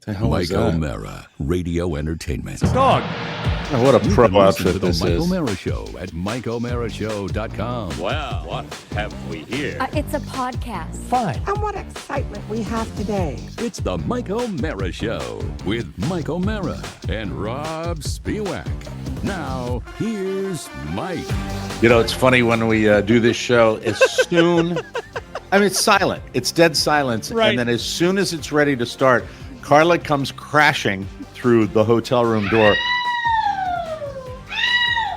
The hell Mike is that? O'Mara, Radio Entertainment. Dog. Oh, what a You pro can listen to outfit the this Mike is. O'Mara Show at MikeO'MaraShow.com. Well, what have we here? It's a podcast. Fine. And what excitement we have today. It's the Mike O'Mara Show with Mike O'Mara and Robb Spiewak. Now, here's Mike. You know, it's funny when we do this show, as soon... I mean, it's silent. It's dead silence. Right. And then as soon as it's ready to start, Carla comes crashing through the hotel room door.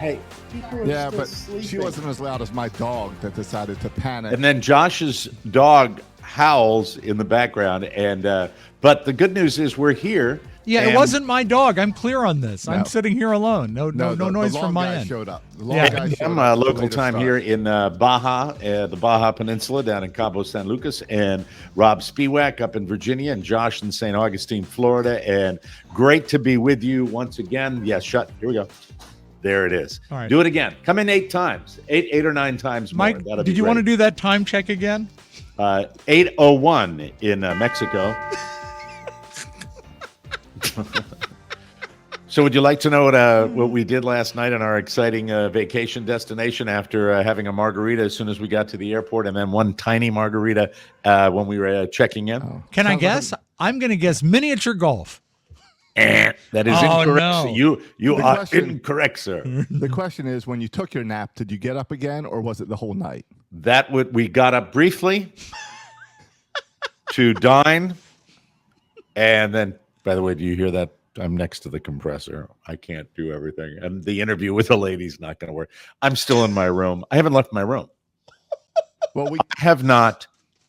Hey, people are Yeah, still but sleeping. she wasn't as loud as my dog that decided to panic. And then Josh's dog howls in the background. And but the good news is we're here. Yeah, and it wasn't my dog. I'm clear on this. No. I'm sitting here alone. No the noise long from my guy end. showed up. The long Yeah. guy showed I'm up local later time start. here in Baja, the Baja Peninsula down in Cabo San Lucas, and Robb Spiewak up in Virginia, and Josh in St. Augustine, Florida. And great to be with you once again. Yes, here we go. There it is. All right. Do it again. Come in 8 times, eight or 9 times more. Mike, did you want to do that time check again? 8:01 in Mexico. So would you like to know what we did last night on our exciting vacation destination after having a margarita as soon as we got to the airport, and then one tiny margarita when we were checking in? Oh. Can I Sounds guess? I'm going to guess miniature golf. That is Oh, incorrect. no. You The are question- incorrect, sir. The question is, when you took your nap, did you get up again, or was it the whole night? We got up briefly to dine, and then, by the way, do you hear that? I'm next to the compressor. I can't do everything. And the interview with the lady's not going to work. I'm still in my room. I haven't left my room. Well, we I have not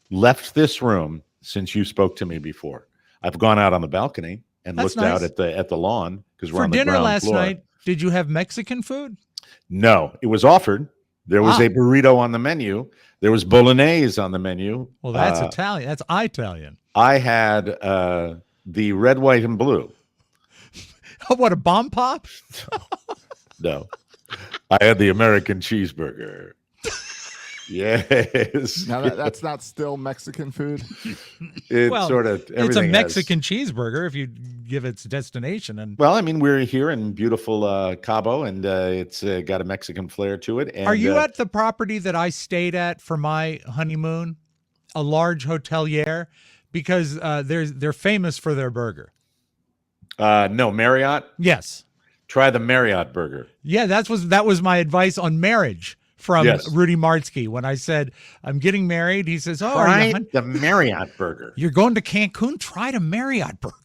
left this room since you spoke to me before. I've gone out on the balcony and That's looked out nice. at the lawn because we're For on the dinner ground last floor. night, did you have Mexican food? No, it was offered. There was Ah. a burrito on the menu. There was bolognese on the menu. Well, that's Italian. That's Italian. I had the red, white, and blue. Oh, what, a bomb pop? No, I had the American cheeseburger. Yes, now that's not still Mexican food. it's Well, sort of It's a everything has- Mexican cheeseburger if you give its destination. And Well, I mean, we're here in beautiful Cabo, and it's got a Mexican flair to it. And, are you at the property that I stayed at for my honeymoon? A large hotelier? Because they're famous for their burger. No, Marriott. Yes. Try the Marriott burger. Yeah, that was my advice on marriage from Yes. Rudy Martzke. When I said, I'm getting married, he says, oh, are you Try the Marriott burger. you're going to Cancun? Try the Marriott burger.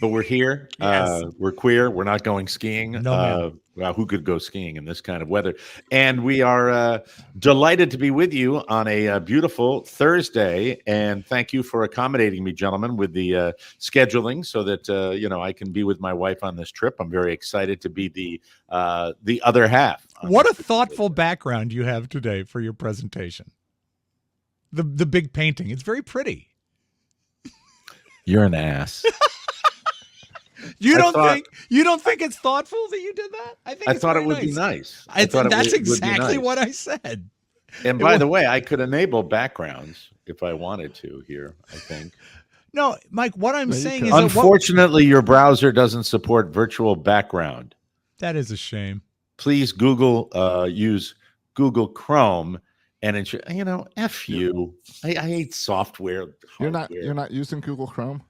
But we're here. Yes. We're queer. We're not going skiing. No, ma'am. Well, who could go skiing in this kind of weather? And we are delighted to be with you on a beautiful Thursday. And thank you for accommodating me, gentlemen, with the scheduling so that I can be with my wife on this trip. I'm very excited to be the other half. What a thoughtful background you have today for your presentation. The big painting. It's very pretty. You're an ass. You I don't thought- think it's thoughtful that you did that? I think I it's thought it very would be nice. I thought think it that's would be exactly nice. what I said. And by the way, I could enable backgrounds if I wanted to here, I think. No, Mike, what I'm No, you saying could. is that Unfortunately, your browser doesn't support virtual background. that is a shame. Please use Google Chrome and ensure, F you. I hate software. You're hardware. not using Google Chrome.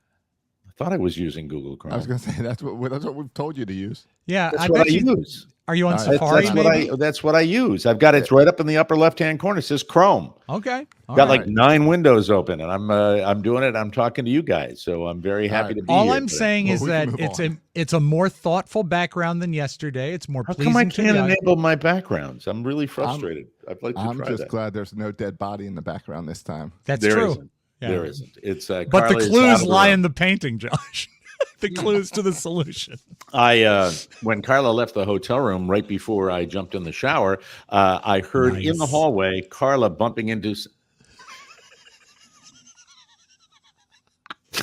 I thought I was using Google Chrome. I was going to say that's what we've told you to use. Yeah, That's I what bet I you. use. Are you on That's- Safari? That's maybe? what I use. I've got it's right up in the upper left-hand corner. It says Chrome. Okay. All Got right. like 9 windows open, and I'm doing it. I'm talking to you guys, so I'm very happy right. to be All here I'm today. saying Well, is we that can move it's a more thoughtful background than yesterday. It's more How pleasing come I to can't the eye. enable my backgrounds? I'm really frustrated. I'd like to I'm try just that. glad there's no dead body in the background this time. That's There true. isn't. Yeah. There isn't. It's But Carla the is out clues of the lie room. in the painting, Josh. The clues to the solution. When Carla left the hotel room right before I jumped in the shower, I heard in the Nice. hallway Carla bumping into.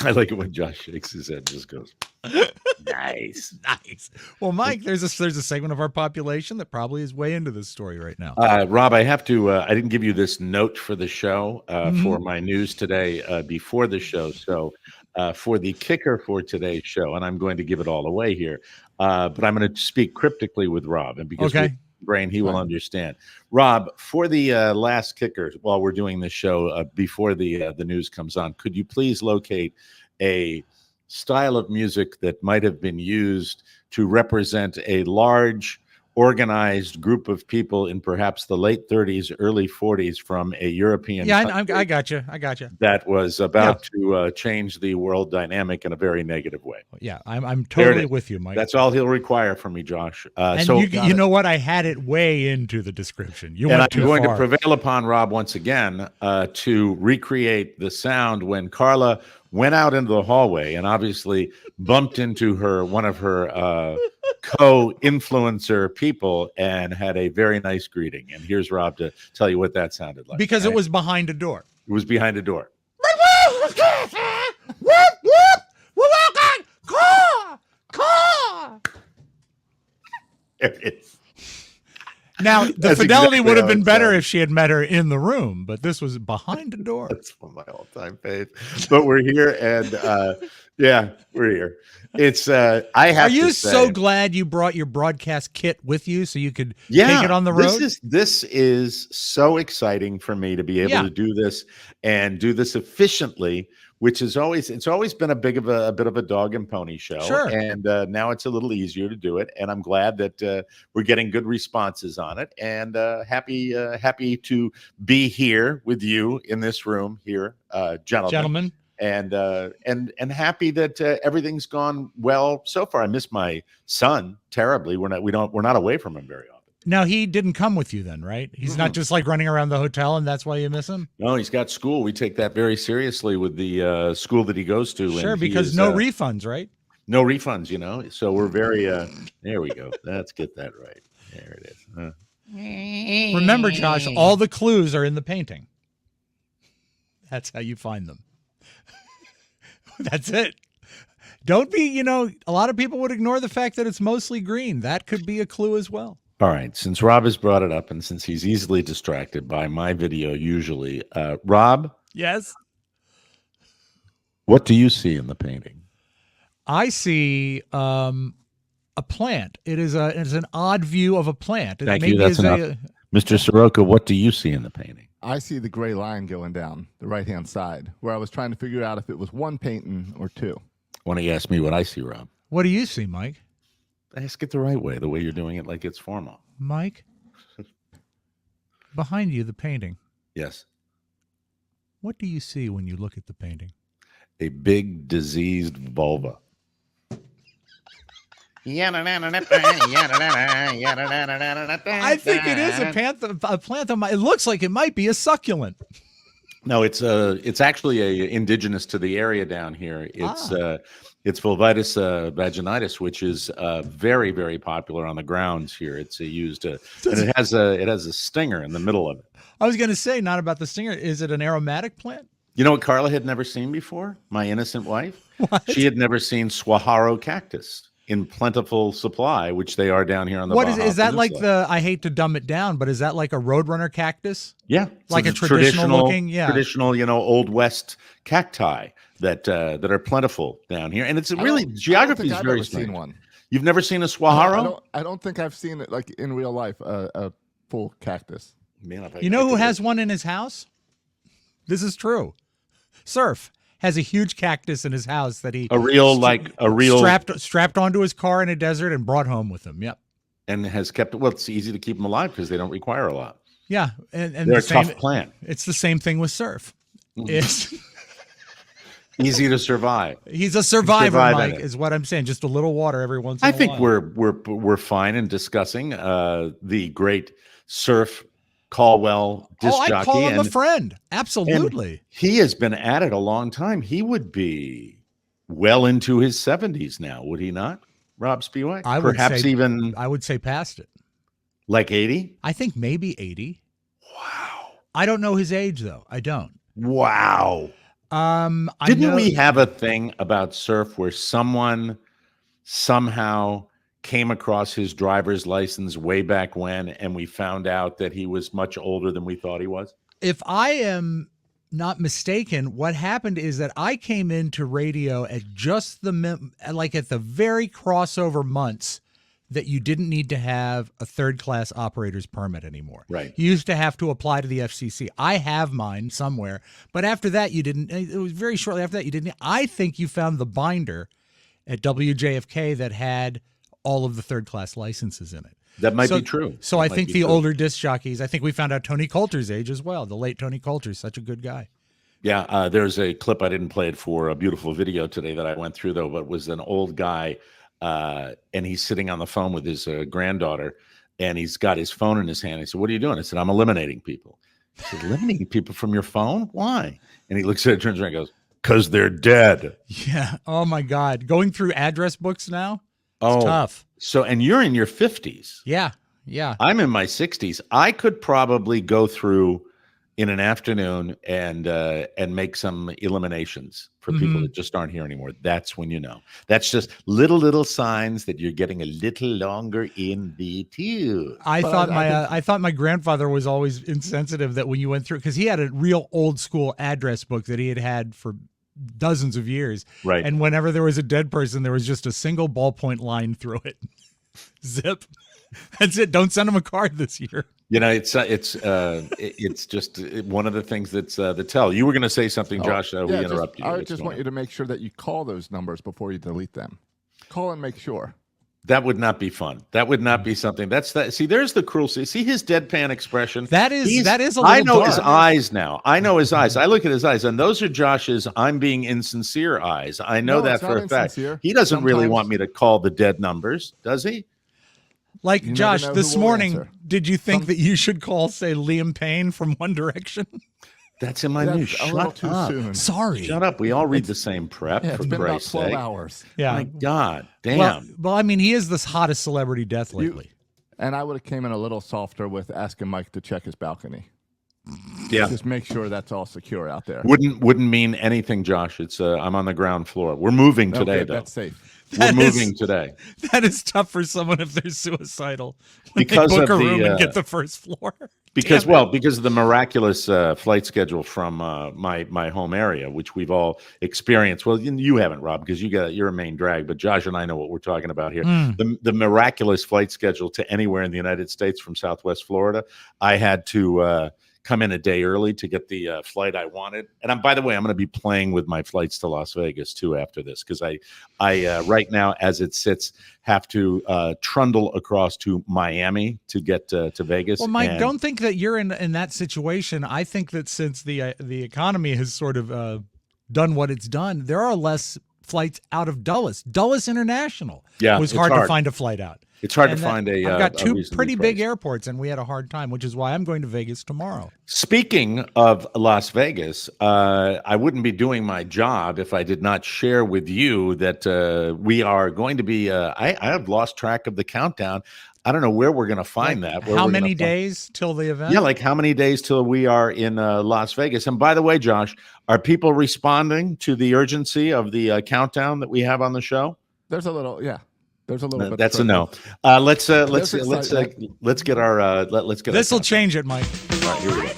I like it when Josh shakes his head and just goes, nice. Nice. Well, Mike, there's a segment of our population that probably is way into this story right now. Rob, I have to. I didn't give you this note for the show for my news today before the show. So for the kicker for today's show, and I'm going to give it all away here, but I'm going to speak cryptically with Rob, and because Okay. with brain, he will understand. Rob, for the last kicker, while we're doing this show, before the news comes on, could you please locate a style of music that might have been used to represent a large, organized group of people in perhaps the late 30s, early 40s from a European Yeah, country I got you. that was about to change the world dynamic in a very negative way. Yeah, I'm There it totally is. with you, Mike. That's all he'll require from me, Josh. And so you know what? I had it way into the description. You and went I'm too going far. to prevail upon Rob once again to recreate the sound when Carla went out into the hallway and obviously bumped into one of her co-influencer people and had a very nice greeting. And here's Rob to tell you what that sounded like. Because it was behind a door. It was behind a door. There it is. Now, the That's fidelity exactly would have how been it better sounded. if she had met her in the room, but this was behind a door. That's one of my all-time faves. But we're here, and yeah, we're here. It's I have. Are you to say, so glad you brought your broadcast kit with you so you could yeah, take it on the road? This is so exciting for me to be able Yeah. to do this and do this efficiently, which is always been a bit of a dog and pony show. Sure. And now it's a little easier to do it, and I'm glad that we're getting good responses on it, and happy to be here with you in this room here, gentlemen. And happy that everything's gone well so far. I miss my son terribly. We're not away from him very often. Now, he didn't come with you then, right? He's not just like running around the hotel and that's why you miss him? No, he's got school. We take that very seriously with the school that he goes to. Sure, and he because is, no refunds, right? no refunds, So we're very there we go. Let's get that right. There it is. Remember, Josh, all the clues are in the painting. That's how you find them. That's it. Don't be, a lot of people would ignore the fact that it's mostly green. That could be a clue as well. All right. Since Rob has brought it up and since he's easily distracted by my video usually, Rob, Yes. what do you see in the painting? I see a plant. It's an odd view of a plant. Thank you. That's enough. Mr. Soroka, what do you see in the painting? I see the gray line going down the right-hand side, where I was trying to figure out if it was one painting or two. Why don't you ask me what I see, Rob? What do you see, Mike? Ask it the right way, the way you're doing it like it's formal. Mike? Behind you, the painting. Yes. What do you see when you look at the painting? A big diseased vulva. I think it is a plant. It looks like it might be a succulent. No, it's actually indigenous to the area down here. It's Vulvitis vaginitis, which is very, very popular on the grounds here. It's used and it has a stinger in the middle of it. I was going to say, not about the stinger. Is it an aromatic plant? You know what Carla had never seen before? My innocent wife. What? She had never seen Swaharo cactus in plentiful supply, which they are down here on the What Baja is that like Peninsula. I hate to dumb it down, but is that like a roadrunner cactus? Yeah, Like it's a traditional looking? Yeah. traditional, Old West cacti that are plentiful down here, and it's really geography is I've very ever strange. seen one. You've never seen a Swaharo? I don't think I've seen it like in real life. A full cactus. Man, You know who has one in his house? This is true. Surf has a huge cactus in his house that he strapped onto his car in a desert and brought home with him. Yep. and has kept. Well, it's easy to keep them alive because they don't require a lot. Yeah, and They're a tough plant. It's the same thing with surf. It's Easy to survive. he's a survivor, Survive in Mike, it. is what I'm saying. Just a little water every once in a I think while. we're fine in discussing the great Surf Caldwell disc I jockey. call him a and- friend. and Absolutely. he has been at it a long time. He would be well into his 70s now, would he not, Rob Spiewak? I would Perhaps say- even I would say past it. like 80? I think maybe 80. Wow. I don't know his age though. I don't. Wow. I Didn't know, we have a thing about Surf where someone somehow came across his driver's license way back when, and we found out that he was much older than we thought he was? if I am not mistaken, what happened is that I came into radio at just at the very crossover months that you didn't need to have a third-class operator's permit anymore. Right. You used to have to apply to the FCC. I have mine somewhere, but after that you didn't. It was very shortly after that you didn't. I think you found the binder at WJFK that had all of the third-class licenses in it. That might be true. So I think the older disc jockeys, I think we found out Tony Coulter's age as well. The late Tony Coulter, such a good guy. Yeah, there's a clip, I didn't play it for a beautiful video today that I went through, though, but it was an old guy, and he's sitting on the phone with his granddaughter, and he's got his phone in his hand. He said, "What are you doing?" I said, "I'm eliminating people." He said, "Eliminating people from your phone? Why?" And he looks at it, turns around and goes, "'Cause they're dead." Yeah. Oh, my God. Going through address books now? It's tough. So, and you're in your 50s. Yeah. Yeah. I'm in my 60s. I could probably go through in an afternoon and make some eliminations for people that just aren't here anymore. That's when you know. That's just little signs that you're getting a little longer in the tooth. I thought my grandfather was always insensitive that when you went through, because he had a real old school address book that he had for dozens of years. Right. And whenever there was a dead person, there was just a single ballpoint line through it. Zip. That's it. Don't send him a card this year. You know, it's just one of the things that's the tell. You were going to say something, Josh. We interrupt you. I just want you to make sure that you call those numbers before you delete them. Call and make sure. That would not be fun. That would not be something. See, there's the cruelty. See his deadpan expression. That is a little I know dark. his eyes now. I know his eyes. I look at his eyes, and those are Josh's "I'm being insincere" eyes. I know No, that it's for not a fact. insincere. He doesn't really Sometimes- want me to call the dead numbers, does he? Like, You never Josh, know this who will morning, answer. did you think that you should call, say, Liam Payne from One Direction? That's in my That's news. a little Shut too up. soon. Sorry. Shut up. We all read the same prep, Yeah, for it's been about Christ's 12 sake. hours. Yeah. My God, damn. Well, I mean, he is the hottest celebrity death lately. And I would have came in a little softer with asking Mike to check his balcony. Yeah. Just make sure that's all secure out there. Wouldn't mean anything, Josh. It's I'm on the ground floor. We're moving today, Okay, though. that's safe. We're moving today That is tough for someone if they're suicidal. When Because they book of a room the, and get the first floor. because Damn it. because of the miraculous flight schedule from my home area, which we've all experienced. Well, you haven't, Rob, because you're a main drag, but Josh and I know what we're talking about here. The miraculous flight schedule to anywhere in the United States from Southwest Florida. I had to come in a day early to get the flight I wanted. And by the way, I'm going to be playing with my flights to Las Vegas too after this, because I right now, as it sits, have to trundle across to Miami to get to Vegas. Well, Mike, And- don't think that you're in that situation. I think that since the economy has sort of done what it's done, there are less flights out of Dulles. Dulles International was it's hard to hard. find a flight out. It's hard And to that- find I've got a two reasonably pretty big priced. airports, and we had a hard time, which is why I'm going to Vegas tomorrow. Speaking of Las Vegas, I wouldn't be doing my job if I did not share with you that we are going to be. I have lost track of the countdown. I don't know where we're going to find that. where How we're many gonna find- days till the event? Yeah, like how many days till we are in Las Vegas? And by the way, Josh, are people responding to the urgency of the countdown that we have on the show? There's a little, yeah. There's a little bit. That's a of no. Let's There's get excitement. let's get. This will our- change it, Mike. All right, here we go.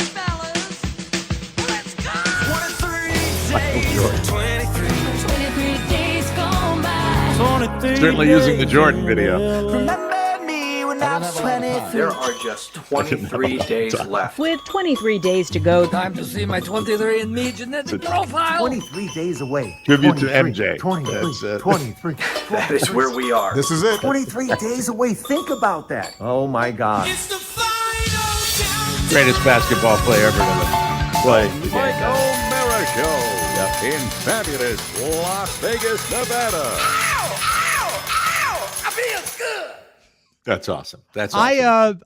Certainly using the Jordan video. Remember me when I was 23. There are just 23 days left. With 23 days to go, Time to see my 23andMe genetic profile. 23 days away. Tribute to 23, MJ. 23, That's it. 23. That is where we are. This is it. 23 days away. Think about that. Oh my God. Greatest basketball player ever to play. the game. Mike O'Mara Show in fabulous Las Vegas, Nevada. That's awesome. That's awesome.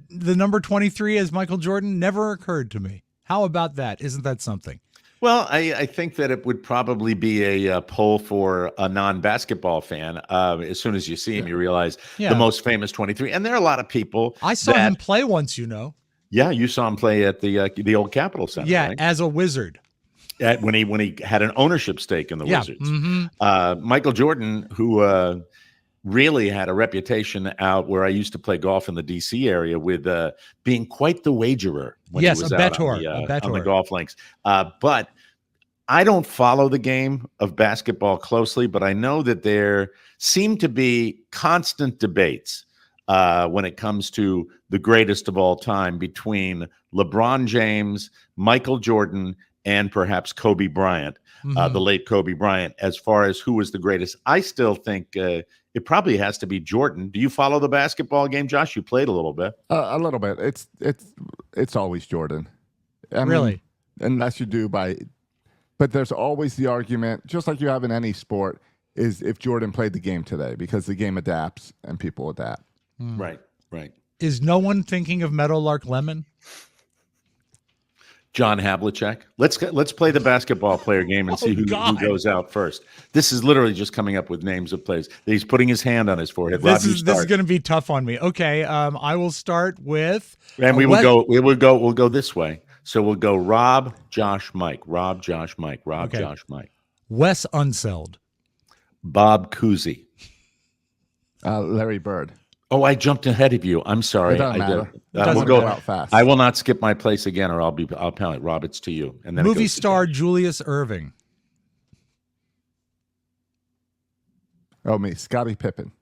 The number 23 as Michael Jordan never occurred to me. How about that? Isn't that something? Well, I think that it would probably be a poll for a non-basketball fan. As soon as you see him, you realize Yeah. the most famous 23. And there are a lot of people. I saw that- him play once, you know. Yeah, you saw him play at the old Capitol Center. Yeah, right? as a wizard. When he had an ownership stake in the Yeah. Wizards. Mhm. Michael Jordan, who really had a reputation out where I used to play golf in the D.C. area with being quite the wagerer when Yes, he was a out bettor, on the golf links. But I don't follow the game of basketball closely, but I know that there seem to be constant debates when it comes to the greatest of all time between LeBron James, Michael Jordan, and perhaps Kobe Bryant, the late Kobe Bryant, as far as who was the greatest. I still think it probably has to be Jordan. Do you follow the basketball game, Josh? You played a little bit. A little bit. It's always Jordan. I Really? mean, unless you do but there's always the argument, just like you have in any sport, is if Jordan played the game today, because the game adapts and people adapt. Right. Is no one thinking of Meadowlark Lemon? John Havlicek. Let's play the basketball player game and see who goes out first. This is literally just coming up with names of players. He's putting his hand on his forehead. This Rob, is going to be tough on me. Okay, I will start with. And we'll go this way. So we'll go Rob, Josh, Mike. Rob, Josh, Mike. Rob, Okay. Josh, Mike. Wes Unseld. Bob Cousy. Larry Bird. Oh, I jumped ahead of you. I'm sorry. It doesn't I matter. did. It doesn't go out fast. I will not skip my place again, or I'll pound it. Rob, it's to you. And then Movie star Julius Irving. Oh, me. Scottie Pippen.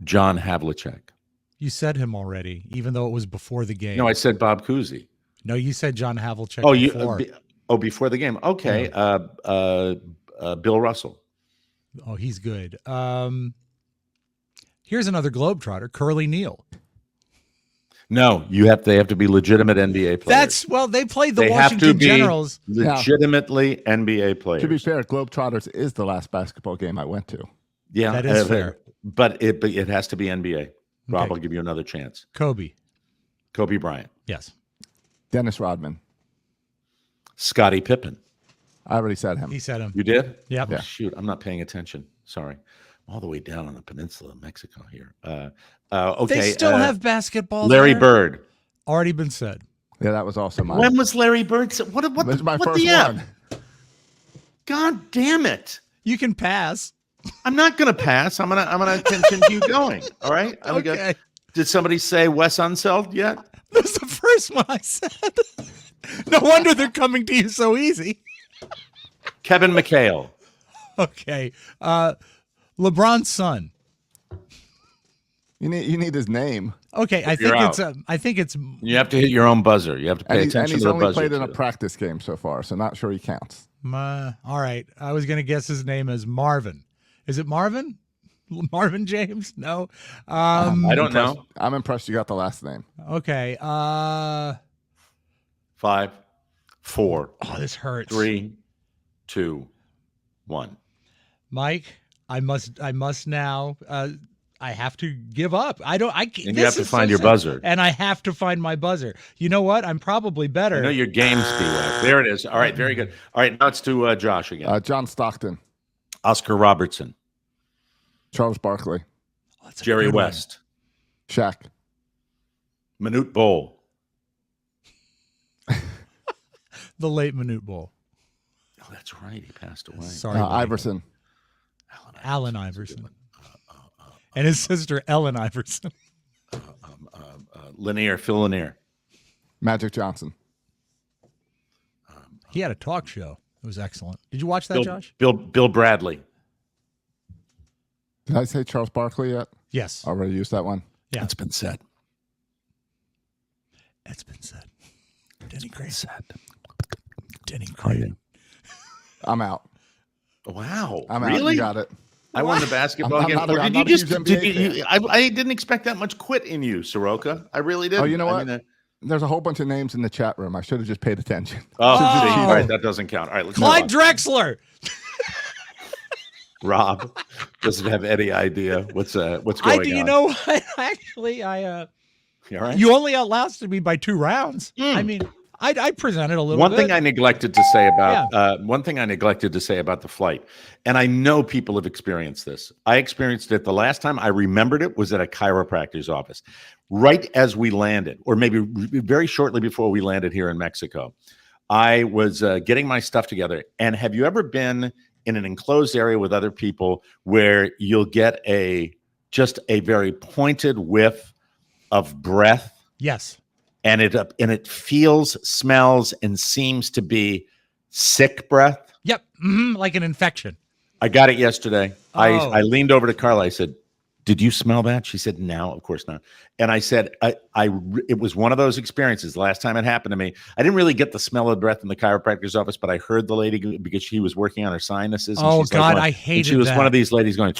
John Havlicek. You said him already, even though it was before the game. No, I said Bob Cousy. No, you said John Havlicek. Oh, before. Before the game. Okay. Yeah. Bill Russell. Oh, he's good. Here's another Globetrotter, Curly Neal. No, they have to be legitimate NBA players. They played the They Washington have to be Generals. legitimately NBA players. To be fair, Globetrotters is the last basketball game I went to. Yeah, That is fair. But it has to be NBA. Rob, Okay. I'll give you another chance. Kobe. Bryant. Yes. Dennis Rodman. Scottie Pippen. I already said him. He said him. You did? Yep. Oh, shoot, I'm not paying attention. Sorry. I'm all the way down on the peninsula of Mexico here. Okay. They still have basketball. Larry there? Bird. Already been said. Yeah, that was also mine. When was Larry Bird? What This is my what first the F? one. God damn it. You can pass. I'm not going to pass. I'm gonna continue going. All right. Okay. Did somebody say Wes Unseld yet? That was the first one I said. No wonder they're coming to you so easy. Kevin McHale. Okay. LeBron's son. You need his name. Okay, I think it's You have to hit your own buzzer. You have to pay And attention he's to the only buzzer. played in a too. practice game so far, so not sure he counts. all right. I was going to guess his name as Marvin. Is it Marvin? Marvin James? No. I don't know. I'm impressed you got the last name. Okay. 5, 4, Oh, this hurts. 3, 2, 1. Mike, I must now I have to give up. I And you have to find your buzzer. And I have to find my buzzer. You know what? I'm probably better. I know your game, Spiewak. There it is. All right, very good. All right, now it's to Josh again. John Stockton. Oscar Robertson. Charles Barkley. Oh, that's a Jerry good one. West. Shaq. Manute Bol. The late Manute Bol. Oh, that's right. He passed away. Sorry. Mike. Iverson. Allen Iverson. And his sister, Ellen Iverson. Lanier, Phil Lanier. Magic Johnson. He had a talk show. It was excellent. Did you watch that, Josh? Bill Bradley. Did I say Charles Barkley yet? Yes. Already used that one. Yeah. That's been said. It's been said. Denny Crane. Said. Denny Crane. I'm out. Wow. I'm out. Really? You got it. I won the basketball I'm game. not Or a- did I'm you not a just? huge Did NBA you, I didn't expect that much quit in you, Soroka. I really didn't. Oh, you know I what? mean, There's a whole bunch of names in the chat room. I should have just paid attention. oh, Oh. see, all right, that doesn't count. All right, let's Clyde move on. Drexler. Rob doesn't have any idea what's going on. You know what? Actually, You all right? you only outlasted me by 2 rounds. I mean, I presented a little One bit. thing I neglected to say about the flight, and I know people have experienced this. I experienced it the last time I remembered it was at a chiropractor's office, right as we landed, or maybe very shortly before we landed here in Mexico. I was getting my stuff together. And have you ever been in an enclosed area with other people where you'll get just a very pointed whiff of breath. Yes. And it feels, smells, and seems to be sick breath. Yep. Like an infection. I got it yesterday. Oh. I leaned over to Carla. I said, "Did you smell that?" She said, "No, of course not." And I said, it was one of those experiences. The last time it happened to me, I didn't really get the smell of breath in the chiropractor's office, but I heard the lady because she was working on her sinuses. And oh she's God, like, I hated she was that. one of these ladies going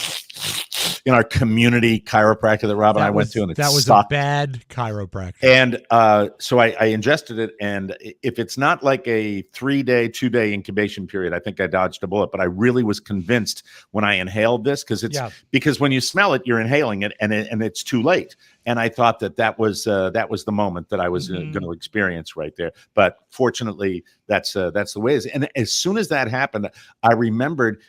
in our community chiropractor that Rob and I went to, and it that was sucked. a bad chiropractor. And so I ingested it, and if it's not like a 3-day, 2-day incubation period, I think I dodged a bullet. But I really was convinced when I inhaled this because when you smell it, you're inhaling it, and it's too late. And I thought that was the moment that I was going to experience right there. But fortunately, that's the way it is. And as soon as that happened, I remembered,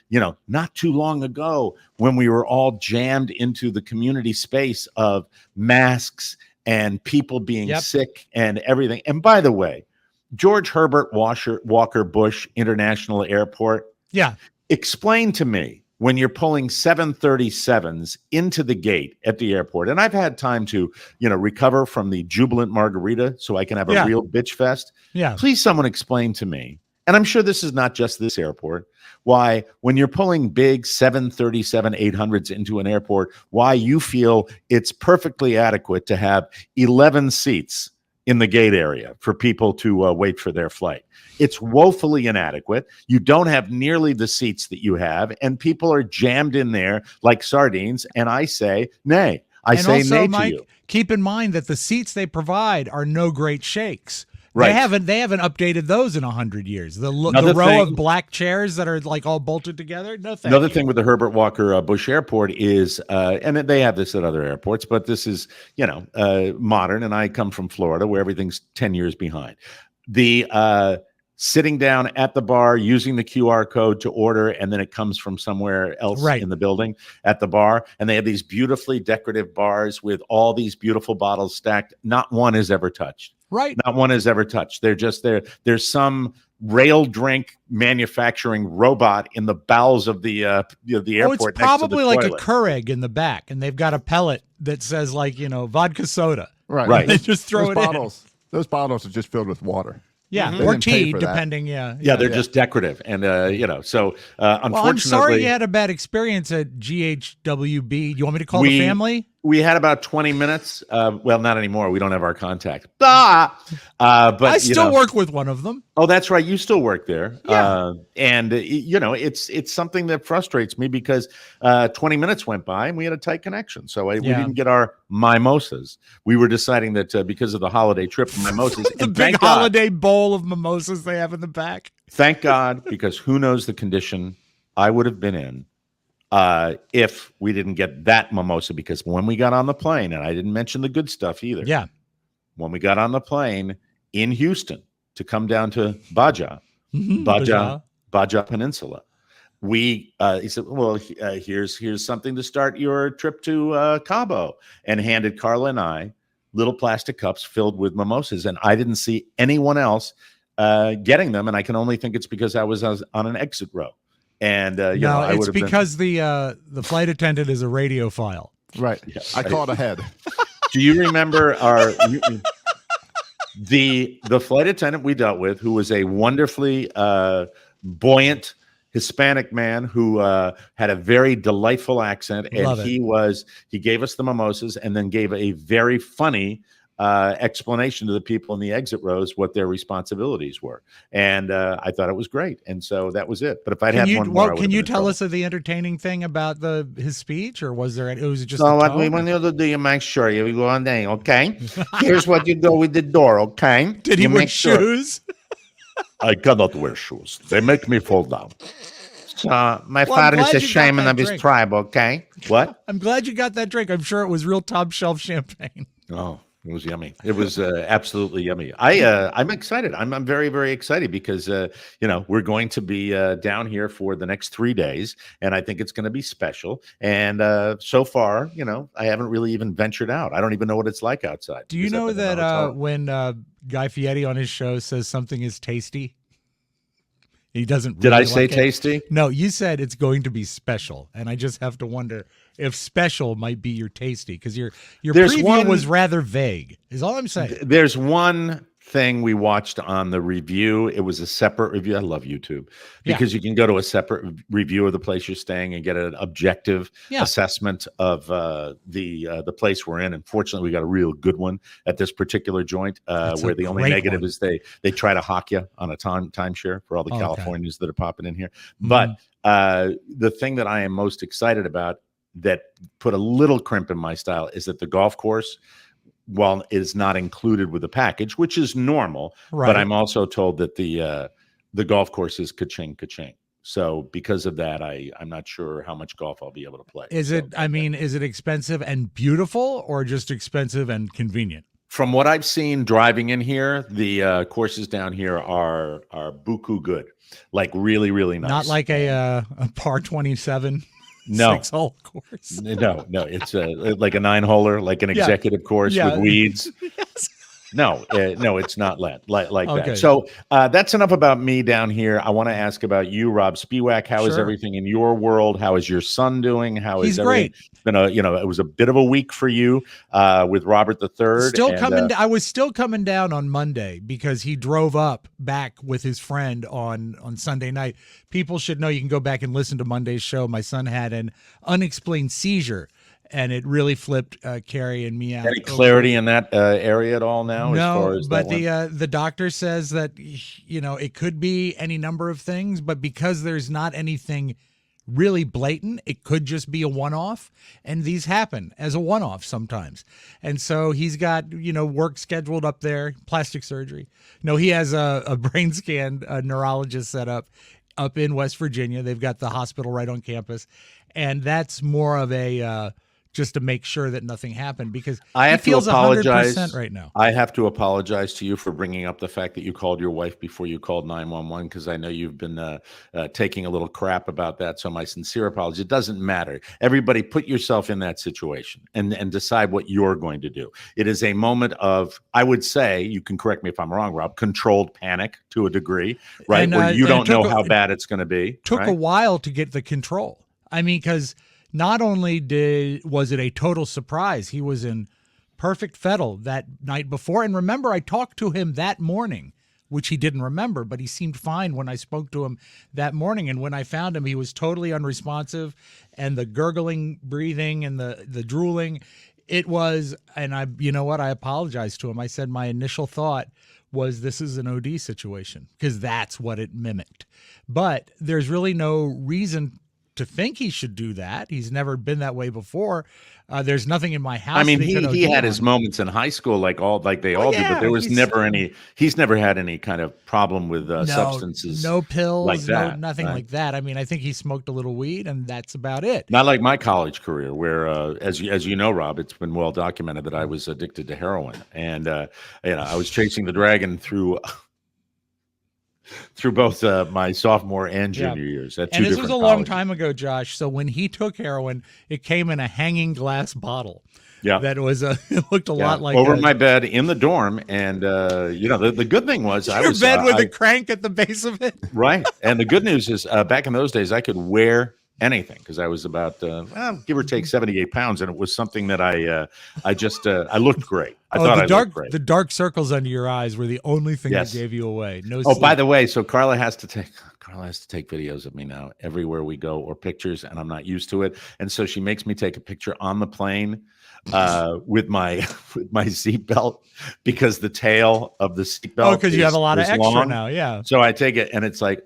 not too long ago when we were all jammed into the community space of masks and people being sick and everything. And by the way, George Herbert Walker Bush International Airport. Yeah. Explain to me, when you're pulling 737s into the gate at the airport, and I've had time to, recover from the jubilant margarita so I can have a real bitch fest. Yeah. Please, someone explain to me, and I'm sure this is not just this airport, why when you're pulling big 737-800s into an airport, why you feel it's perfectly adequate to have 11 seats in the gate area for people to wait for their flight. It's woefully inadequate. You don't have nearly the seats that you have, and people are jammed in there like sardines. And I say, nay. I say nay Mike, to you. Keep in mind that the seats they provide are no great shakes. Right. They haven't updated those in 100 years. The row of black chairs that are like all bolted together. No thank Another you. thing with the Herbert Walker Bush Airport is, and they have this at other airports, but this is, modern. And I come from Florida where everything's 10 years behind. The sitting down at the bar, using the QR code to order, and then it comes from somewhere else in the building at the bar. And they have these beautifully decorative bars with all these beautiful bottles stacked. Not one is ever touched. Right. Not one is ever touched. They're just there. There's some rail drink manufacturing robot in the bowels of the airport. Oh, it's probably next to the like toilet. a Keurig in the back, and they've got a pellet that says vodka soda. Right. They just throw those bottles. Those bottles are just filled with water. Yeah, They or didn't pay tea, for that. depending. They're just decorative, and so unfortunately, well, I'm sorry you had a bad experience at GHWB. Do you want me to call the family? We had about 20 minutes. Well, not anymore. We don't have our contact. But I still work with one of them. Oh, that's right. You still work there. Yeah. And it's something that frustrates me because 20 minutes went by and we had a tight connection. So we didn't get our mimosas. We were deciding that because of the holiday trip, mimosas. The big holiday bowl of mimosas they have in the back. Thank God, because who knows the condition I would have been in if we didn't get that mimosa. Because when we got on the plane, and I didn't mention the good stuff either. Yeah. When we got on the plane in Houston to come down to Baja Peninsula, he said, well, here's something to start your trip to Cabo, and handed Carla and I little plastic cups filled with mimosas. And I didn't see anyone else getting them. And I can only think it's because I was on an exit row. And it's because the flight attendant is a radiophile. Right. Yeah, I called ahead. Do you remember the flight attendant we dealt with, who was a wonderfully buoyant Hispanic man who had a very delightful accent, and he gave us the mimosas and then gave a very funny explanation to the people in the exit rows what their responsibilities were, and I thought it was great, and so that was it. But if I'd had one more, can you tell us the entertaining thing about his speech, or was there? It was just so what we want you to do, you make sure you go on there, okay? Here's what you do with the door, okay? Did he wear shoes? I cannot wear shoes. They make me fall down. So my father is a shaman of his tribe, okay? What? I'm glad you got that drink. I'm sure it was real top shelf champagne. Oh, it was yummy. It was absolutely yummy. I'm excited. I'm very, very excited because we're going to be down here for the next 3 days, and I think it's going to be special. And so far, I haven't really even ventured out. I don't even know what it's like outside. Do you know that when Guy Fieri on his show says something is tasty, He doesn't. Did really I say like it. tasty? No, you said it's going to be special, and I just have to wonder if special might be your tasty, because your There's preview was rather vague. Is all I'm saying. There's one thing we watched on the review. It was a separate review. I love YouTube because you can go to a separate review of the place you're staying and get an objective assessment of the place we're in. Unfortunately, we got a real good one at this particular joint, where the only negative is they try to hawk you on a timeshare for all the Californians that are popping in here. But the thing that I am most excited about that put a little crimp in my style is that the golf course, while it is not included with the package, which is normal, but I'm also told that the golf course is ka-ching. So because of that, I'm not sure how much golf I'll be able to play. Is it expensive and beautiful, or just expensive and convenient? From what I've seen driving in here, the courses down here are buku good, like really, really nice. Not like a par 27. No, 6-hole course. No, it's like a 9-holer, like an executive course with weeds. Yes. No, it's not like that. So that's enough about me down here. I want to ask about you, Robb Spiewak. How is everything in your world? How is your son doing? He's everything? Great. It's been it was a bit of a week for you with Robert III. I was still coming down on Monday because he drove up back with his friend on Sunday night. People should know, you can go back and listen to Monday's show. My son had an unexplained seizure, and it really flipped Carrie and me out. Any clarity in that area at all now? No, as far as but the doctor says that it could be any number of things, but because there's not anything really blatant, it could just be a one-off, and these happen as a one-off sometimes. And so he's got work scheduled up there, plastic surgery. No, he has a brain scan neurologist set up in West Virginia. They've got the hospital right on campus, and that's more of a just to make sure that nothing happened, because I have he feels to apologize 100% right now. I have to apologize to you for bringing up the fact that you called your wife before you called 911, because I know you've been taking a little crap about that. So my sincere apology. It doesn't matter. Everybody put yourself in that situation and decide what you're going to do. It is a moment of, I would say, you can correct me if I'm wrong, Robb, controlled panic to a degree, right? Where you don't know how bad it's going to be. Took a while to get the control. I mean, because not only was it a total surprise, he was in perfect fettle that night before. And remember, I talked to him that morning, which he didn't remember, but he seemed fine when I spoke to him that morning. And when I found him, he was totally unresponsive, and the gurgling breathing and the drooling, it was, and I apologized to him. I said my initial thought was this is an OD situation, because that's what it mimicked. But there's really no reason to think he should do that. He's never been that way before. There's nothing in my house. I mean, he had his moments in high school, like they all do, but there was never any. He's never had any kind of problem with substances. No pills, like that, nothing like that. I mean, I think he smoked a little weed, and that's about it. Not like my college career, where, as you know, Robb, it's been well documented that I was addicted to heroin, and I was chasing the dragon through both my sophomore and junior years. At and this was a long time ago, Josh. So when he took heroin, it came in a hanging glass bottle. Yeah, that was it looked a lot like over my bed in the dorm. And the good thing was I was bed with a crank at the base of it. Right, and the good news is back in those days I could wear anything, because I was about give or take 78 pounds, and it was something that I looked great. I thought I looked great. The dark circles under your eyes were the only thing that gave you away. No. Oh, by the way, so Carla has to take videos of me now everywhere we go, or pictures, and I'm not used to it, and so she makes me take a picture on the plane with my seatbelt, because the tail of the seatbelt. Oh, because you have a lot of extra long. now, yeah. So I take it, and it's like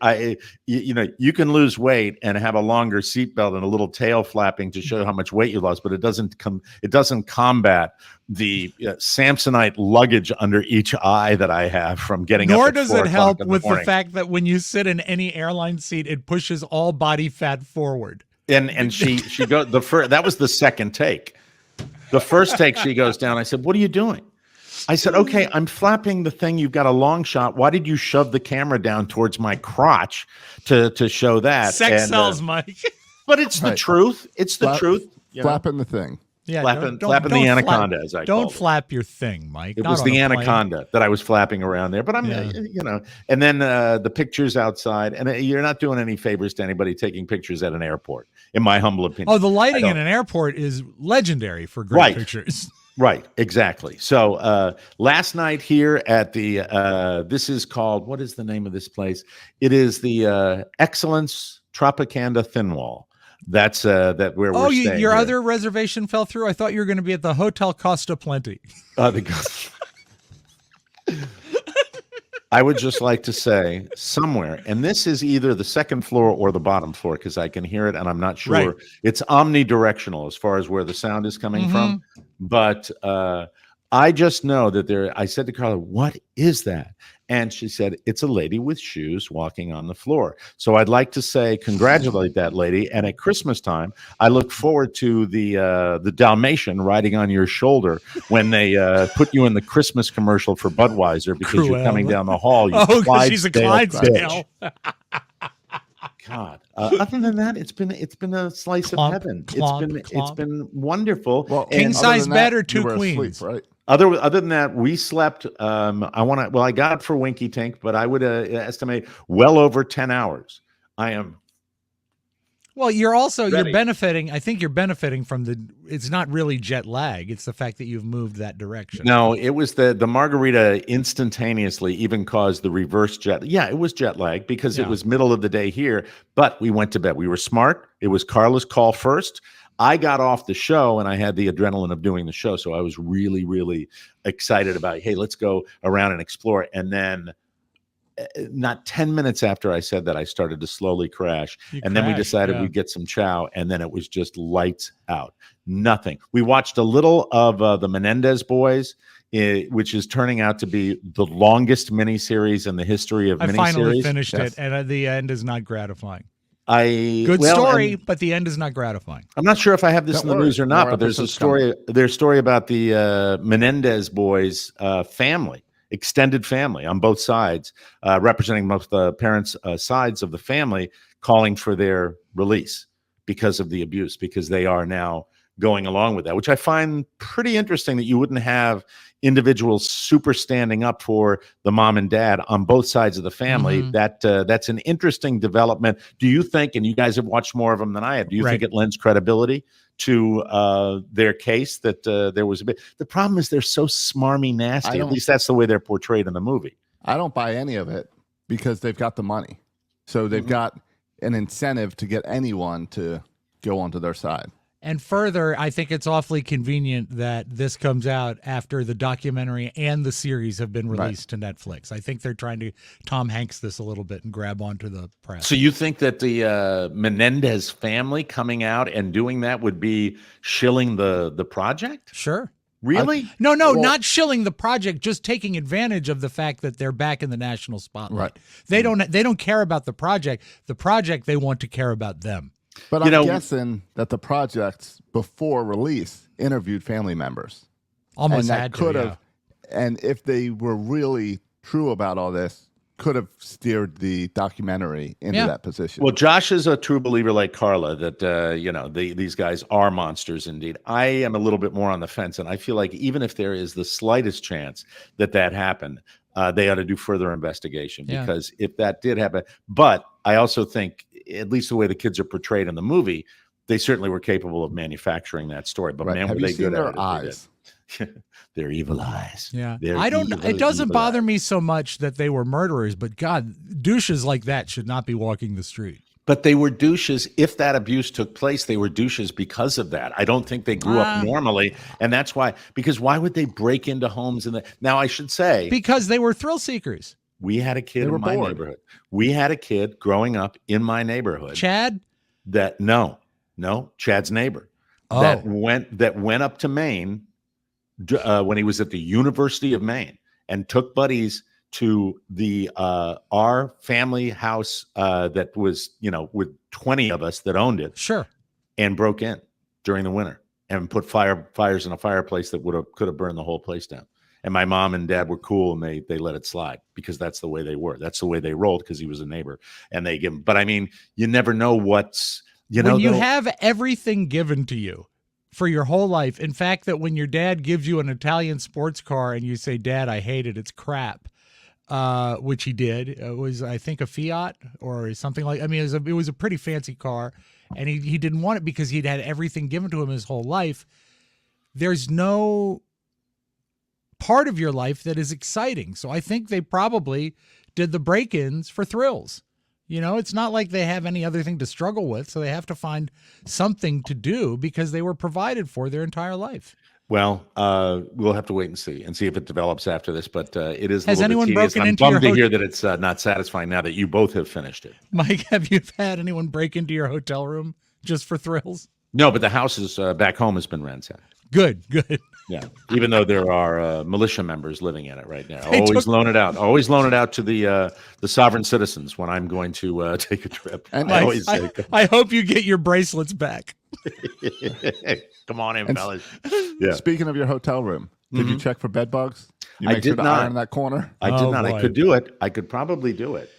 you can lose weight and have a longer seatbelt and a little tail flapping to show how much weight you lost, but it doesn't combat the Samsonite luggage under each eye that I have from getting. Nor up does it help with the fact that when you sit in any airline seat, it pushes all body fat forward. And she goes that was the second take. The first take, she goes down. I said, "What are you doing?" I said, "Okay, I'm flapping the thing. You've got a long shot. Why did you shove the camera down towards my crotch to show that?" Sex sells, Mike. But it's the truth. It's the truth. Flapping the thing. Yeah, flapping don't the flap- anaconda, as I Don't called it. flap your thing, Mike. It Not was on the a plane. anaconda that I was flapping around there, but I'm, Yeah. and then the pictures outside, and you're not doing any favors to anybody taking pictures at an airport, in my humble opinion. Oh, the lighting I in don't- an airport is legendary for great Right. pictures. Right, exactly. So last night here at the this is called, what is the name of this place? It is the Excellence Tropicana Thin Wall. That's that where we're staying. Your here. other reservation fell through. I thought you were going to be at the Hotel Costa Plenty. I would just like to say somewhere, and this is either the second floor or the bottom floor because I can hear it, and I'm not sure. Right. It's omnidirectional as far as where the sound is coming from. But I just know that I said to Carla, "What is that?" And she said, "It's a lady with shoes walking on the floor." So I'd like to say, congratulate that lady. And at Christmas time, I look forward to the Dalmatian riding on your shoulder when they put you in the Christmas commercial for Budweiser because you're coming down the hall. Oh, because she's a Clydesdale. God. Other than that, it's been a slice of heaven. It's been wonderful. Well, King size bed or two you were queens, asleep, right? Other than that, we slept. I got it for Winky Tink, but I would estimate well over 10 hours. I am. Well, you're Ready. benefiting. I think you're benefiting from it's not really jet lag. It's the fact that you've moved that direction. No, it was the margarita instantaneously even caused the reverse jet. Yeah, it was jet lag because it was middle of the day here, but we went to bed. We were smart. It was Carla's call first. I got off the show and I had the adrenaline of doing the show. So I was really, really excited about, hey, let's go around and explore. And then not 10 minutes after I said that, I started to slowly crash. Then we decided we'd get some chow. And then it was just lights out. Nothing. We watched a little of the Menendez Boys, which is turning out to be the longest miniseries in the history of miniseries. I finally finished it, and the end is not gratifying. Good story, but the end is not gratifying. I'm not sure if I have this in the news or not, but there's a story. There's a story about the Menendez boys' family, extended family on both sides, representing both the parents' sides of the family, calling for their release because of the abuse, because they are now going along with that, which I find pretty interesting that you wouldn't have individuals super standing up for the mom and dad on both sides of the family. That's an interesting development. Do you think, and you guys have watched more of them than I have, do you think it lends credibility to their case that there was a bit? The problem is they're so smarmy nasty. At least that's the way they're portrayed in the movie. I don't buy any of it because they've got the money. So they've got an incentive to get anyone to go onto their side. And further, I think it's awfully convenient that this comes out after the documentary and the series have been released to Netflix. I think they're trying to Tom Hanks this a little bit and grab onto the press. So you think that the Menendez family coming out and doing that would be shilling the project? Sure. Really? No, not shilling the project, just taking advantage of the fact that they're back in the national spotlight. They don't care about the project. The project, they want to care about them. But I'm guessing that the projects before release interviewed family members. Almost and that had to, could have, and if they were really true about all this, could have steered the documentary into that position. Well, Josh is a true believer like Carla that, these guys are monsters indeed. I am a little bit more on the fence, and I feel like even if there is the slightest chance that happened, they ought to do further investigation because if that did happen, but I also think, at least the way the kids are portrayed in the movie, they certainly were capable of manufacturing that story. But man, were they good at it? Their eyes? Their evil eyes. Yeah, They're I don't. evil, It doesn't evil bother eyes. me so much that they were murderers, but God, douches like that should not be walking the street. But they were douches. If that abuse took place, they were douches because of that. I don't think they grew up normally, and that's why. Because why would they break into homes? Now I should say because they were thrill seekers. We had a kid in my neighborhood. We had a kid growing up in my neighborhood. Chad? Chad's neighbor. That went up to Maine when he was at the University of Maine and took buddies to the our family house that was, with 20 of us that owned it. Sure. And broke in during the winter and put fires in a fireplace that could have burned the whole place down. And my mom and dad were cool, and they let it slide because that's the way they were. That's the way they rolled because he was a neighbor, and they give him. But I mean, you never know what's when you have everything given to you, for your whole life. In fact, that when your dad gives you an Italian sports car and you say, "Dad, I hate it. It's crap," which he did. It was, I think, a Fiat or something like. I mean, it was a pretty fancy car, and he didn't want it because he'd had everything given to him his whole life. There's no part of your life that is exciting. So I think they probably did the break-ins for thrills. You know, it's not like they have any other thing to struggle with, so they have to find something to do because they were provided for their entire life. Well, we'll have to wait and see if it develops after this. But it is. Has a little anyone bit tedious. broken I'm into your bummed to hear that it's not satisfying now that you both have finished it. Mike, have you had anyone break into your hotel room just for thrills? No, but the house is back home has been ransacked. Good. Yeah, even though there are militia members living in it right now. Always loan it out. Always loan it out to the sovereign citizens when I'm going to take a trip. And I always say, I hope you get your bracelets back. come on in, And fellas. Yeah. Speaking of your hotel room, did you check for bed bugs? You I make sure did to not. iron that corner. I did Oh, not. boy. I could do it. I could probably do it.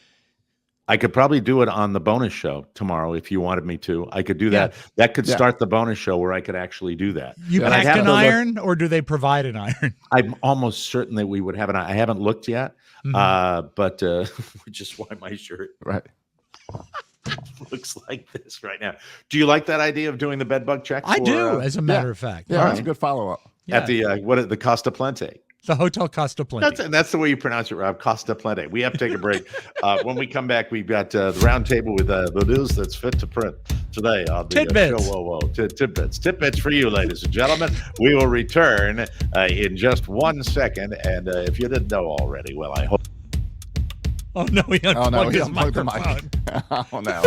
I could probably do it on the bonus show tomorrow if you wanted me to. I could do that. That could start the bonus show where I could actually do that. You But I'd packed have an to look- iron, or do they provide an iron? I'm almost certain that we would have an. I haven't looked yet, but which is why my shirt Right. looks like this right now. Do you like that idea of doing the bed bug check? I for, do, as a matter of fact. Yeah, that's a good follow-up. at the Costa Aplente. The Hotel Costa Aplente. That's the way you pronounce it, Rob. Costa Aplente. We have to take a break. When we come back, we've got the round table with the news that's fit to print today on the Tidbits. show. Tidbits for you, ladies and gentlemen. We will return in just 1 second. And if you didn't know already, well, I hope. Oh, no, he unplugged his unplugged the microphone. mic. Oh, no.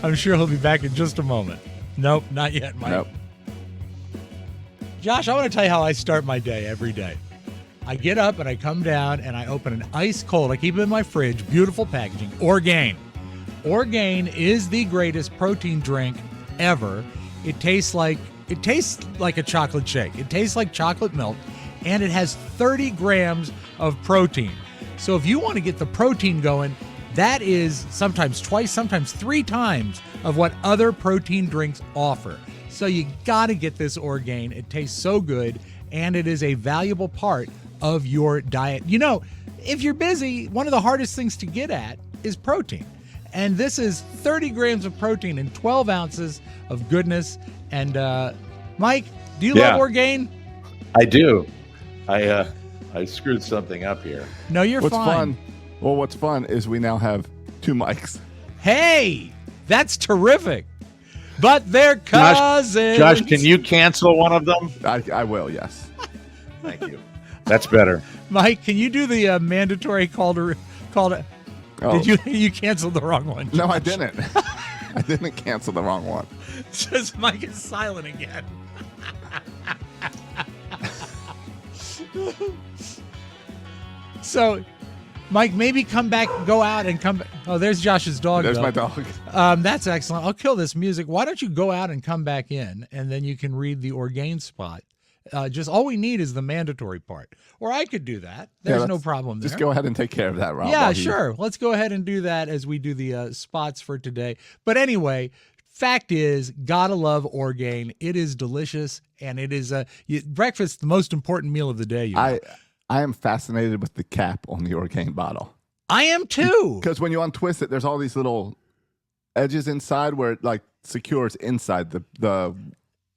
I'm sure he'll be back in just a moment. Nope, not yet, Mike. Nope. Josh, I want to tell you how I start my day every day. I get up and I come down and I open an ice cold. I keep it in my fridge. Beautiful packaging. Orgain. Orgain is the greatest protein drink ever. It tastes like a chocolate shake. It tastes like chocolate milk, and it has 30 grams of protein. So if you want to get the protein going, that is sometimes twice, sometimes 3 times of what other protein drinks offer. So you got to get this Orgain. It tastes so good, and it is a valuable part of your diet. You know, if you're busy, one of the hardest things to get at is protein. And this is 30 grams of protein and 12 ounces of goodness. And Mike, do you love Orgain? I do. I screwed something up here. No, you're What's fine. fun? Well, what's fun is we now have 2 mics. Hey, that's terrific. But they're cousins. Josh, can you cancel one of them? I will, yes. Thank you. That's better. Mike, can you do the mandatory call to? Oh. Did you canceled the wrong one? No, I Josh? didn't. I didn't cancel the wrong one. Says Mike is silent again. So, Mike, maybe come back, go out and come back. Oh, there's Josh's dog. There's though. my dog. That's excellent. I'll kill this music. Why don't you go out and come back in, and then you can read the Orgain spot. Just all we need is the mandatory part. Or I could do that. There's no problem there. Just go ahead and take care of that, Rob. Yeah, sure. Let's go ahead and do that as we do the spots for today. But anyway, fact is, gotta love Orgain. It is delicious, and it is breakfast, the most important meal of the day. You know? I am fascinated with the cap on the Orgain bottle. I am too. Because when you untwist it, there's all these little edges inside where it like secures inside the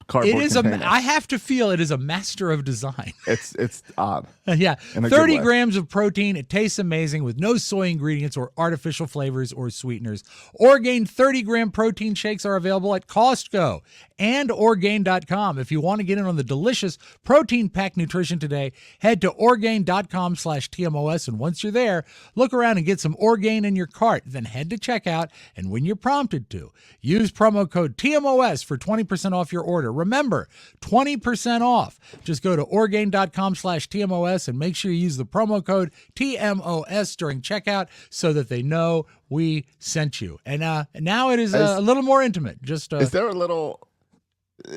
cardboard It is container. I have to feel it is a master of design. It's odd. Yeah, In a 30 good way. grams of protein. It tastes amazing with no soy ingredients or artificial flavors or sweeteners. Orgain 30-gram protein shakes are available at Costco and Orgain.com. If you want to get in on the delicious protein-packed nutrition today, head to Orgain.com/TMOS, and once you're there, look around and get some Orgain in your cart. Then head to checkout, and when you're prompted to, use promo code TMOS for 20% off your order. Remember, 20% off. Just go to Orgain.com/TMOS and make sure you use the promo code TMOS during checkout so that they know we sent you. And now it is a little more intimate. Just Is there a little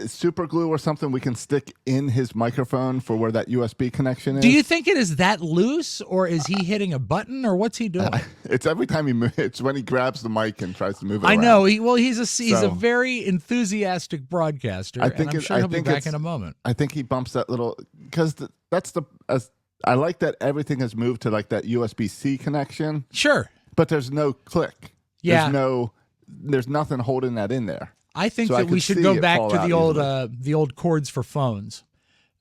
super glue or something we can stick in his microphone for where that USB connection is. Do you think it is that loose, or is he hitting a button, or what's he doing? It's every time he moves. It's when he grabs the mic and tries to move it I around. know. He's a very enthusiastic broadcaster. I think and I'm sure he'll be back in a moment. I think he bumps that little because I like that everything has moved to like that USB-C connection. Sure, but there's no click. Yeah, there's nothing holding that in there. I think that we should go back to the old cords for phones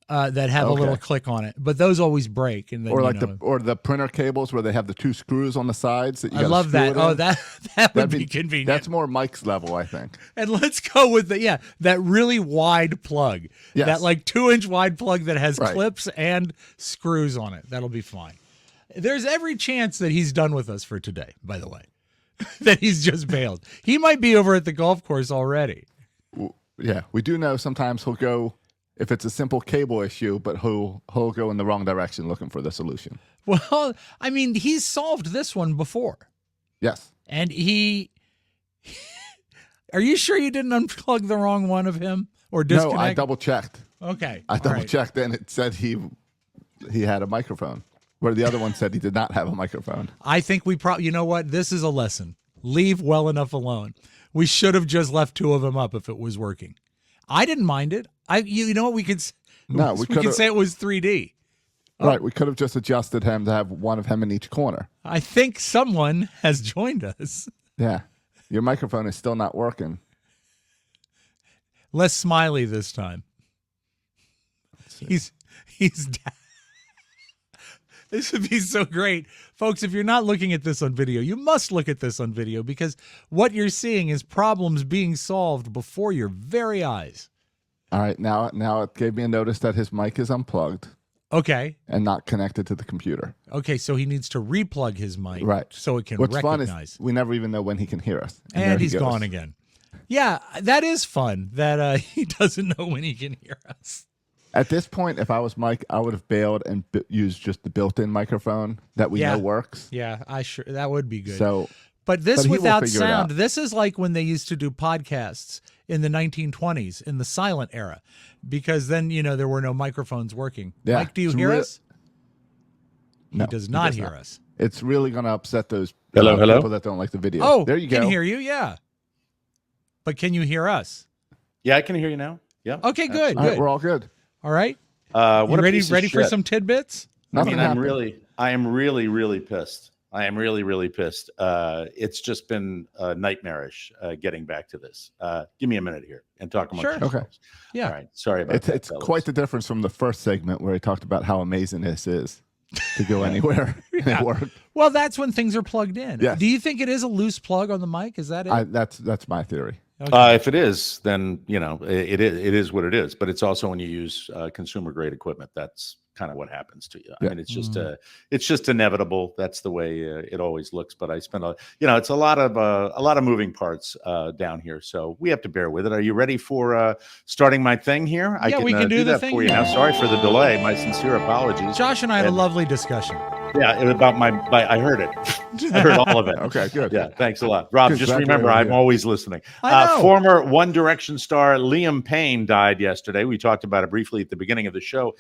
that have a little click on it, but those always break. And then, or the printer cables where they have the two screws on the sides. That you I love that. Oh, that would be convenient. That's more Mike's level, I think. And let's go with that really wide plug, that like 2-inch wide plug that has clips and screws on it. That'll be fine. There's every chance that he's done with us for today, by the way. That he's just bailed. He might be over at the golf course already. Yeah, we do know sometimes he'll go, if it's a simple cable issue, but he'll go in the wrong direction looking for the solution. Well, I mean, he's solved this one before. Yes. And are you sure you didn't unplug the wrong one of him or disconnect? No, I double checked. Okay. I double checked and it said he had a microphone. Where the other one said he did not have a microphone. I think we probably, you know what? This is a lesson. Leave well enough alone. We should have just left two of them up if it was working. I didn't mind it. You know what? We could say it was 3D. Right. We could have just adjusted him to have one of him in each corner. I think someone has joined us. Yeah. Your microphone is still not working. Less smiley this time. He's down. This would be so great. Folks, if you're not looking at this on video, you must look at this on video because what you're seeing is problems being solved before your very eyes. All right. Now it gave me a notice that his mic is unplugged. Okay. And not connected to the computer. Okay, so he needs to replug his mic so it can What's recognize. Fun is we never even know when he can hear us. And he's gone again. Yeah, that is fun that he doesn't know when he can hear us. At this point, if I was Mike, I would have bailed and used just the built-in microphone that we know works. Yeah, that would be good. But without sound, this is like when they used to do podcasts in the 1920s in the silent era, because then there were no microphones working. Yeah, Mike, do you hear us? No, he does not hear us. It's really going to upset those hello people that don't like the video. Oh, there you go. Can hear you, yeah. But can you hear us? Yeah, I can hear you now. Yeah. Okay, good. All right, we're all good. All right. What ready for some tidbits? I am really, really pissed. I am really, really pissed. It's just been nightmarish getting back to this. Give me a minute here and talk amongst yourselves. Okay. Yeah. All right. Sorry about that. It's quite the difference from the first segment where he talked about how amazing this is to go anywhere and it worked. Well, that's when things are plugged in. Yes. Do you think it is a loose plug on the mic? Is that it? That's my theory. Okay. If it is, then it is what it is. But it's also when you use consumer grade equipment, that's kind of what happens to you. I mean, it's just inevitable. That's the way it always looks. But I spend it's a lot of moving parts down here, so we have to bear with it. Are you ready for starting my thing here? Yeah, we can do the that thing for you now. Sorry for the delay. My sincere apologies. Josh and I had a lovely discussion. Yeah, about I heard it. I heard all of it. Okay, good. Yeah, thanks a lot. Rob, just remember, I'm always listening. I know. Former One Direction star Liam Payne died yesterday. We talked about it briefly at the beginning of the show.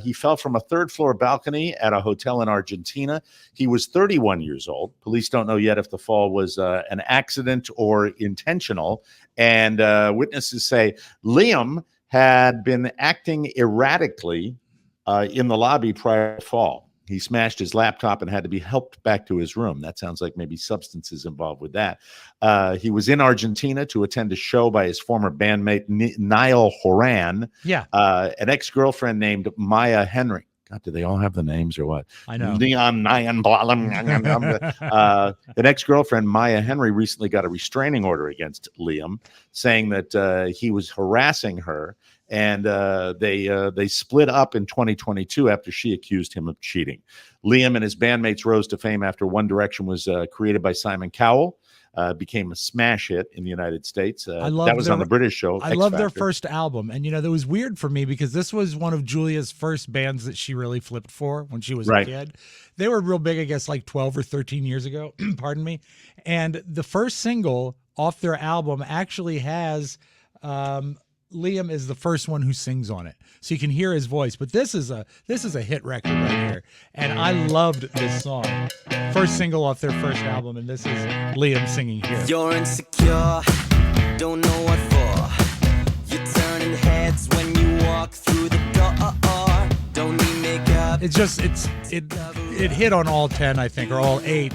He fell from a third-floor balcony at a hotel in Argentina. He was 31 years old. Police don't know yet if the fall was an accident or intentional. And witnesses say Liam had been acting erratically in the lobby prior to the fall. He smashed his laptop and had to be helped back to his room. That sounds like maybe substances involved with that. He was in Argentina to attend a show by his former bandmate, Niall Horan. Yeah. An ex-girlfriend named Maya Henry. God, do they all have the names or what? I know. An ex-girlfriend, Maya Henry, recently got a restraining order against Liam, saying that he was harassing her. And they split up in 2022 after she accused him of cheating. Liam and his bandmates rose to fame after One Direction was created by Simon Cowell, became a smash hit in the United States. That was on the British show. I love their first album. And, that was weird for me because this was one of Julia's first bands that she really flipped for when she was a kid. They were real big, I guess, like 12 or 13 years ago. Pardon me. And the first single off their album actually has Liam is the first one who sings on it, so you can hear his voice. But this is a hit record right here, and I loved this song. First single off their first album, and this is Liam singing here. You're insecure, don't know what for. You're turning heads when you walk through the door. Don't need makeup. It's just it hit on all 10, I think, or all 8,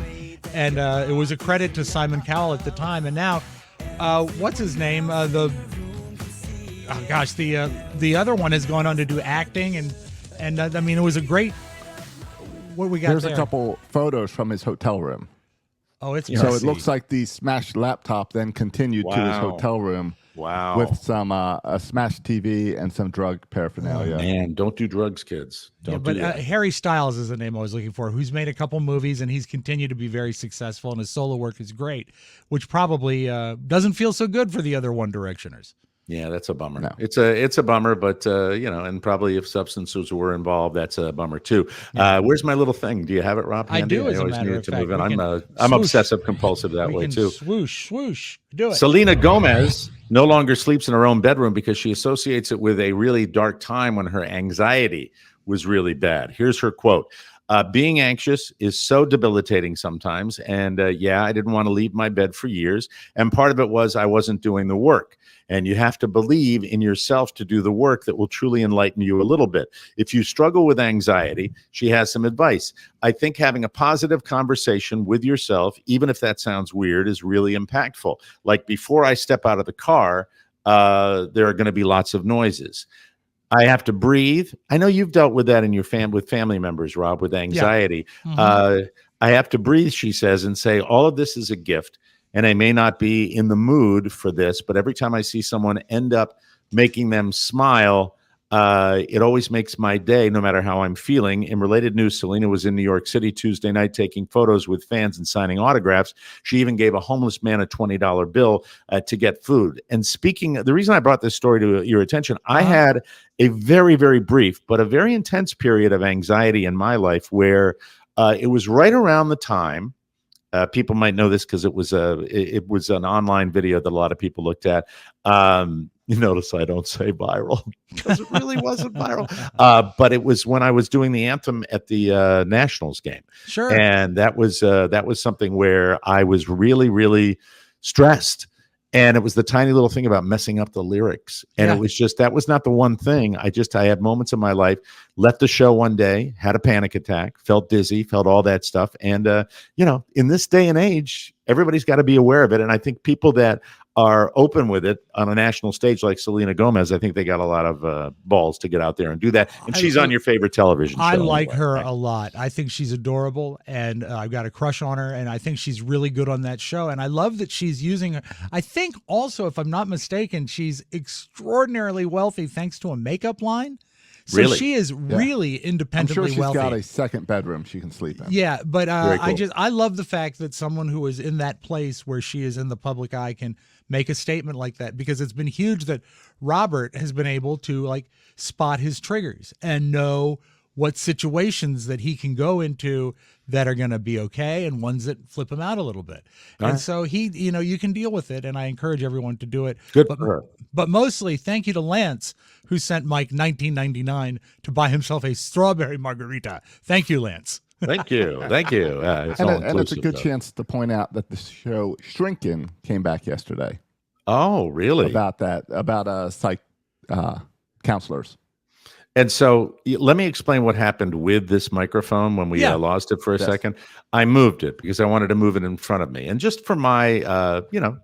and it was a credit to Simon Cowell at the time. And now, what's his name? The other one has gone on to do acting, and I mean, it was a great. What we got There's there? a couple photos from his hotel room. Oh, it's so it looks like the smashed laptop then continued to his hotel room. Wow. With some a smashed TV and some drug paraphernalia. Oh, man, don't do drugs, kids. Don't but do that. Harry Styles is the name I was looking for, who's made a couple movies, and he's continued to be very successful, and his solo work is great, which probably doesn't feel so good for the other One Directioners. Yeah, that's a bummer. No. It's a bummer, but and probably if substances were involved, that's a bummer too. Yeah. Where's my little thing? Do you have it, Rob? I handy? do, as a always matter need of to fact. move in. I'm obsessive compulsive that way too. Swoosh, swoosh, do it. Selena Gomez no longer sleeps in her own bedroom because she associates it with a really dark time when her anxiety was really bad. Here's her quote. Being anxious is so debilitating sometimes. And I didn't want to leave my bed for years. And part of it was I wasn't doing the work. And you have to believe in yourself to do the work that will truly enlighten you a little bit. If you struggle with anxiety, she has some advice. I think having a positive conversation with yourself, even if that sounds weird, is really impactful. Like before I step out of the car, there are going to be lots of noises. I have to breathe. I know you've dealt with that in your with family members, Rob, with anxiety. Yeah. Mm-hmm. I have to breathe, she says, and say, all of this is a gift. And I may not be in the mood for this, but every time I see someone end up making them smile, it always makes my day, no matter how I'm feeling. In related news, Selena was in New York City Tuesday night taking photos with fans and signing autographs. She even gave a homeless man a $20 bill to get food. And the reason I brought this story to your attention, I had a very, very brief, but a very intense period of anxiety in my life where it was right around the time. People might know this because it was an online video that a lot of people looked at. You notice I don't say viral because it really wasn't viral. But it was when I was doing the anthem at the Nationals game. Sure. And that was something where I was really, really stressed. And it was the tiny little thing about messing up the lyrics. And it was just, that was not the one thing. I had moments in my life, left the show one day, had a panic attack, felt dizzy, felt all that stuff. And, in this day and age, everybody's got to be aware of it. And I think people that are open with it on a national stage like Selena Gomez, I think they got a lot of balls to get out there and do that. And she's on your favorite television show. I like her a lot. I think she's adorable, and I've got a crush on her, and I think she's really good on that show. And I love that she's using her. I think also, if I'm not mistaken, she's extraordinarily wealthy thanks to a makeup line. So really? She is really independently I'm sure she's wealthy. got a second bedroom she can sleep in. Yeah, but cool. I love the fact that someone who is in that place where she is in the public eye can make a statement like that, because it's been huge that Robert has been able to spot his triggers and know what situations that he can go into that are going to be okay and ones that flip him out a little bit. So he, you can deal with it, and I encourage everyone to do it. Good for her. But mostly, thank you to Lance, who sent Mike $19.99 to buy himself a strawberry margarita. Thank you, Lance. Thank you. Thank you. And it's a good chance to point out that the show Shrinkin' came back yesterday. Oh, really? About psych counselors. And so let me explain what happened with this microphone when we lost it for a second. I moved it because I wanted to move it in front of me. And just for my,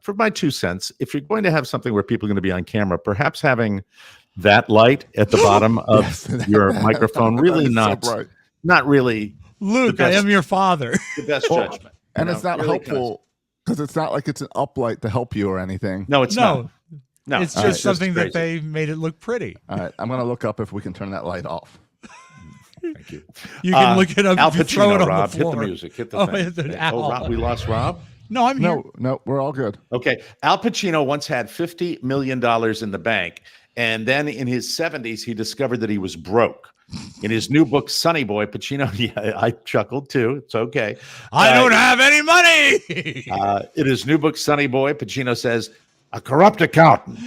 for my 2 cents, if you're going to have something where people are going to be on camera, perhaps having that light at the bottom of your microphone, really not really. Luke, I am your father. The best judgment. And it's not really helpful because it's not like it's an uplight to help you or anything. No, it's not. No, it's just something that they made it look pretty. All right, I'm going to look up if we can turn that light off. Thank you. You can look it up. Al if you throw Pacino, it on Rob, the floor. hit the music. Hit the thing. Rob, we lost Rob? No, I'm here. No, we're all good. Okay. Al Pacino once had $50 million in the bank, and then in his 70s, he discovered that he was broke. In his new book, Sonny Boy, Pacino, I chuckled too. It's okay. I don't have any money. In his new book, Sonny Boy, Pacino says, a corrupt accountant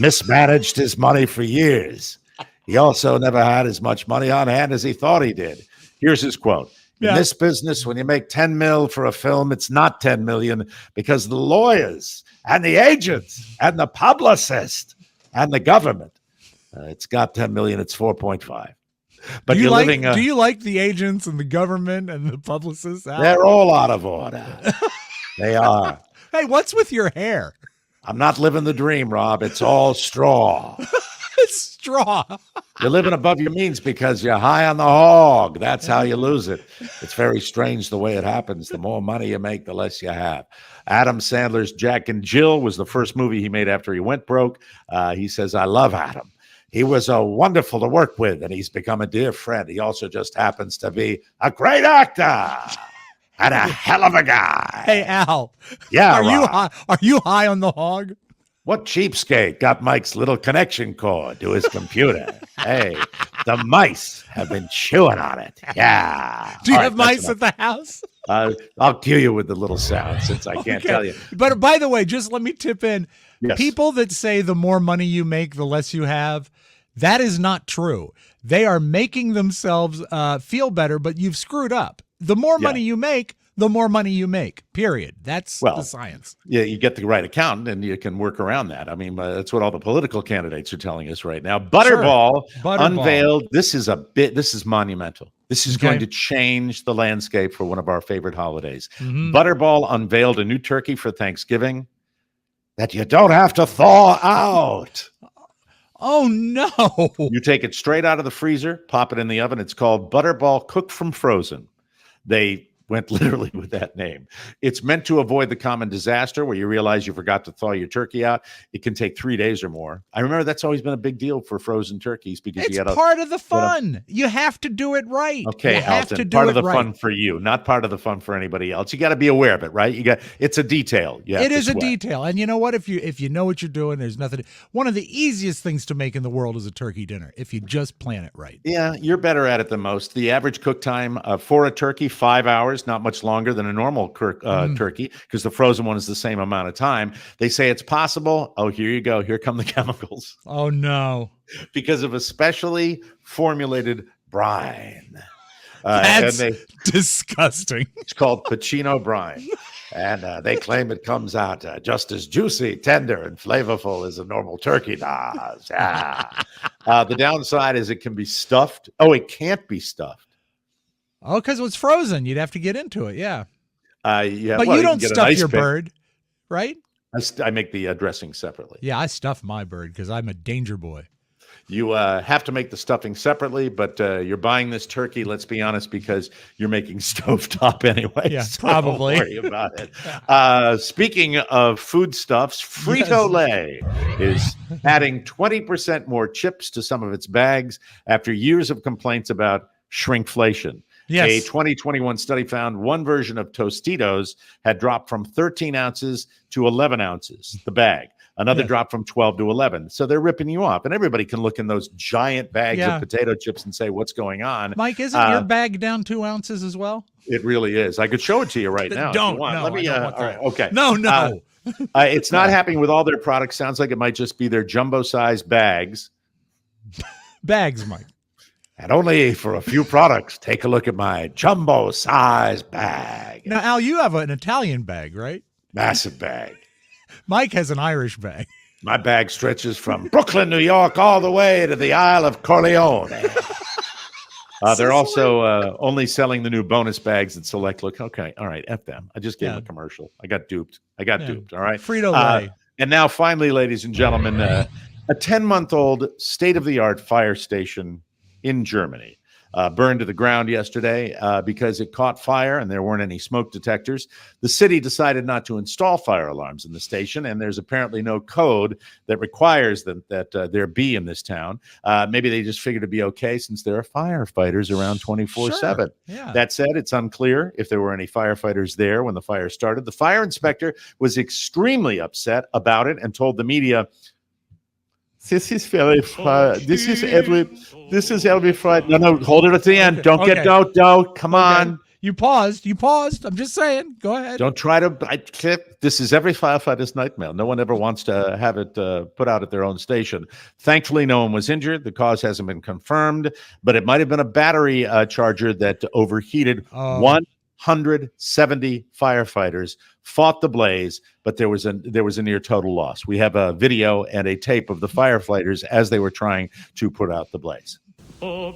mismanaged his money for years. He also never had as much money on hand as he thought he did. Here's his quote. In this business, when you make 10 mil for a film, it's not 10 million because the lawyers and the agents and the publicist and the government, it's got 10 million, it's 4.5. But do you like the agents and the government and the publicists? They're all out of order. They are. Hey, what's with your hair? I'm not living the dream, Rob. It's all straw. It's straw. You're living above your means because you're high on the hog. That's how you lose it. It's very strange the way it happens. The more money you make, the less you have. Adam Sandler's Jack and Jill was the first movie he made after he went broke. He says, I love Adam. He was wonderful to work with, and he's become a dear friend. He also just happens to be a great actor and a hell of a guy. Hey, Al. Yeah, Are you high on the hog? What cheapskate got Mike's little connection cord to his computer? Hey, the mice have been chewing on it. Yeah. Do you have mice at the house? I'll cue you with the little sound since I can't tell you. But by the way, just let me tip in. Yes. People that say the more money you make, the less you have, that is not true. They are making themselves feel better, but you've screwed up. The more money you make, the more money you make, period. That's the science. Yeah, you get the right accountant and you can work around that. I mean, that's what all the political candidates are telling us right now. Butterball unveiled. This is monumental. This is going to change the landscape for one of our favorite holidays. Mm-hmm. Butterball unveiled a new turkey for Thanksgiving that you don't have to thaw out. Oh, no. You take it straight out of the freezer, pop it in the oven. It's called Butterball Cooked from Frozen. They went literally with that name. It's meant to avoid the common disaster where you realize you forgot to thaw your turkey out. It can take 3 days or more. I remember that's always been a big deal for frozen turkeys because it's part of the fun. You have to do it right. Okay, Alton, part of the fun for you, not part of the fun for anybody else. You got to be aware of it, right? It's a detail. It is a detail. And you know what? If you know what you're doing, there's nothing. One of the easiest things to make in the world is a turkey dinner if you just plan it right. Yeah, you're better at it than most. The average cook time for a turkey, 5 hours. Not much longer than a normal turkey because the frozen one is the same amount of time. They say it's possible. Oh, here you go. Here come the chemicals. Oh, no. Because of a specially formulated brine. That's disgusting. It's called Pacino brine. And they claim it comes out just as juicy, tender, and flavorful as a normal turkey does. Yeah. The downside is it can be stuffed. Oh, it can't be stuffed. Oh, because it was frozen. You'd have to get into it. Yeah. Yeah. But you don't stuff your bird, right? I make the dressing separately. Yeah, I stuff my bird because I'm a danger boy. You have to make the stuffing separately, but you're buying this turkey, let's be honest, because you're making stovetop anyway. Yeah, so probably. Don't worry about it. Speaking of foodstuffs, Frito-Lay is adding 20% more chips to some of its bags after years of complaints about shrinkflation. Yes. A 2021 study found one version of Tostitos had dropped from 13 ounces to 11 ounces, the bag. Another dropped from 12 to 11. So they're ripping you off. And everybody can look in those giant bags of potato chips and say, what's going on? Mike, isn't your bag down 2 ounces as well? It really is. I could show it to you right now. Don't. If you want. No, Let me, all right, okay. No. It's not happening with all their products. Sounds like it might just be their jumbo-sized bags. Bags, Mike. And only for a few products, take a look at my jumbo-sized bag. Now, Al, you have an Italian bag, right? Massive bag. Mike has an Irish bag. My bag stretches from Brooklyn, New York, all the way to the Isle of Corleone. They're also only selling the new bonus bags at Select Look. Okay, all right, F them. I just gave them a commercial. I got duped, all right? Frito-Lay. And now, finally, ladies and gentlemen, a 10-month-old state-of-the-art fire station in Germany burned to the ground yesterday because it caught fire and there weren't any smoke detectors. The city decided not to install fire alarms in the station, and there's apparently no code that requires that there be in this town. Maybe they just figured it'd be okay since there are firefighters around 24/7. Sure. Yeah. That said, it's unclear if there were any firefighters there when the fire started. The fire inspector was extremely upset about it and told the media, This is every Friday. No, hold it at the end. Don't get. Come on. You paused. I'm just saying. Go ahead. Don't try to. This is every firefighter's nightmare. No one ever wants to have it put out at their own station. Thankfully, no one was injured. The cause hasn't been confirmed, but it might have been a battery charger that overheated. 170 firefighters fought the blaze, but there was a near total loss. We have a video and a tape of the firefighters as they were trying to put out the blaze. I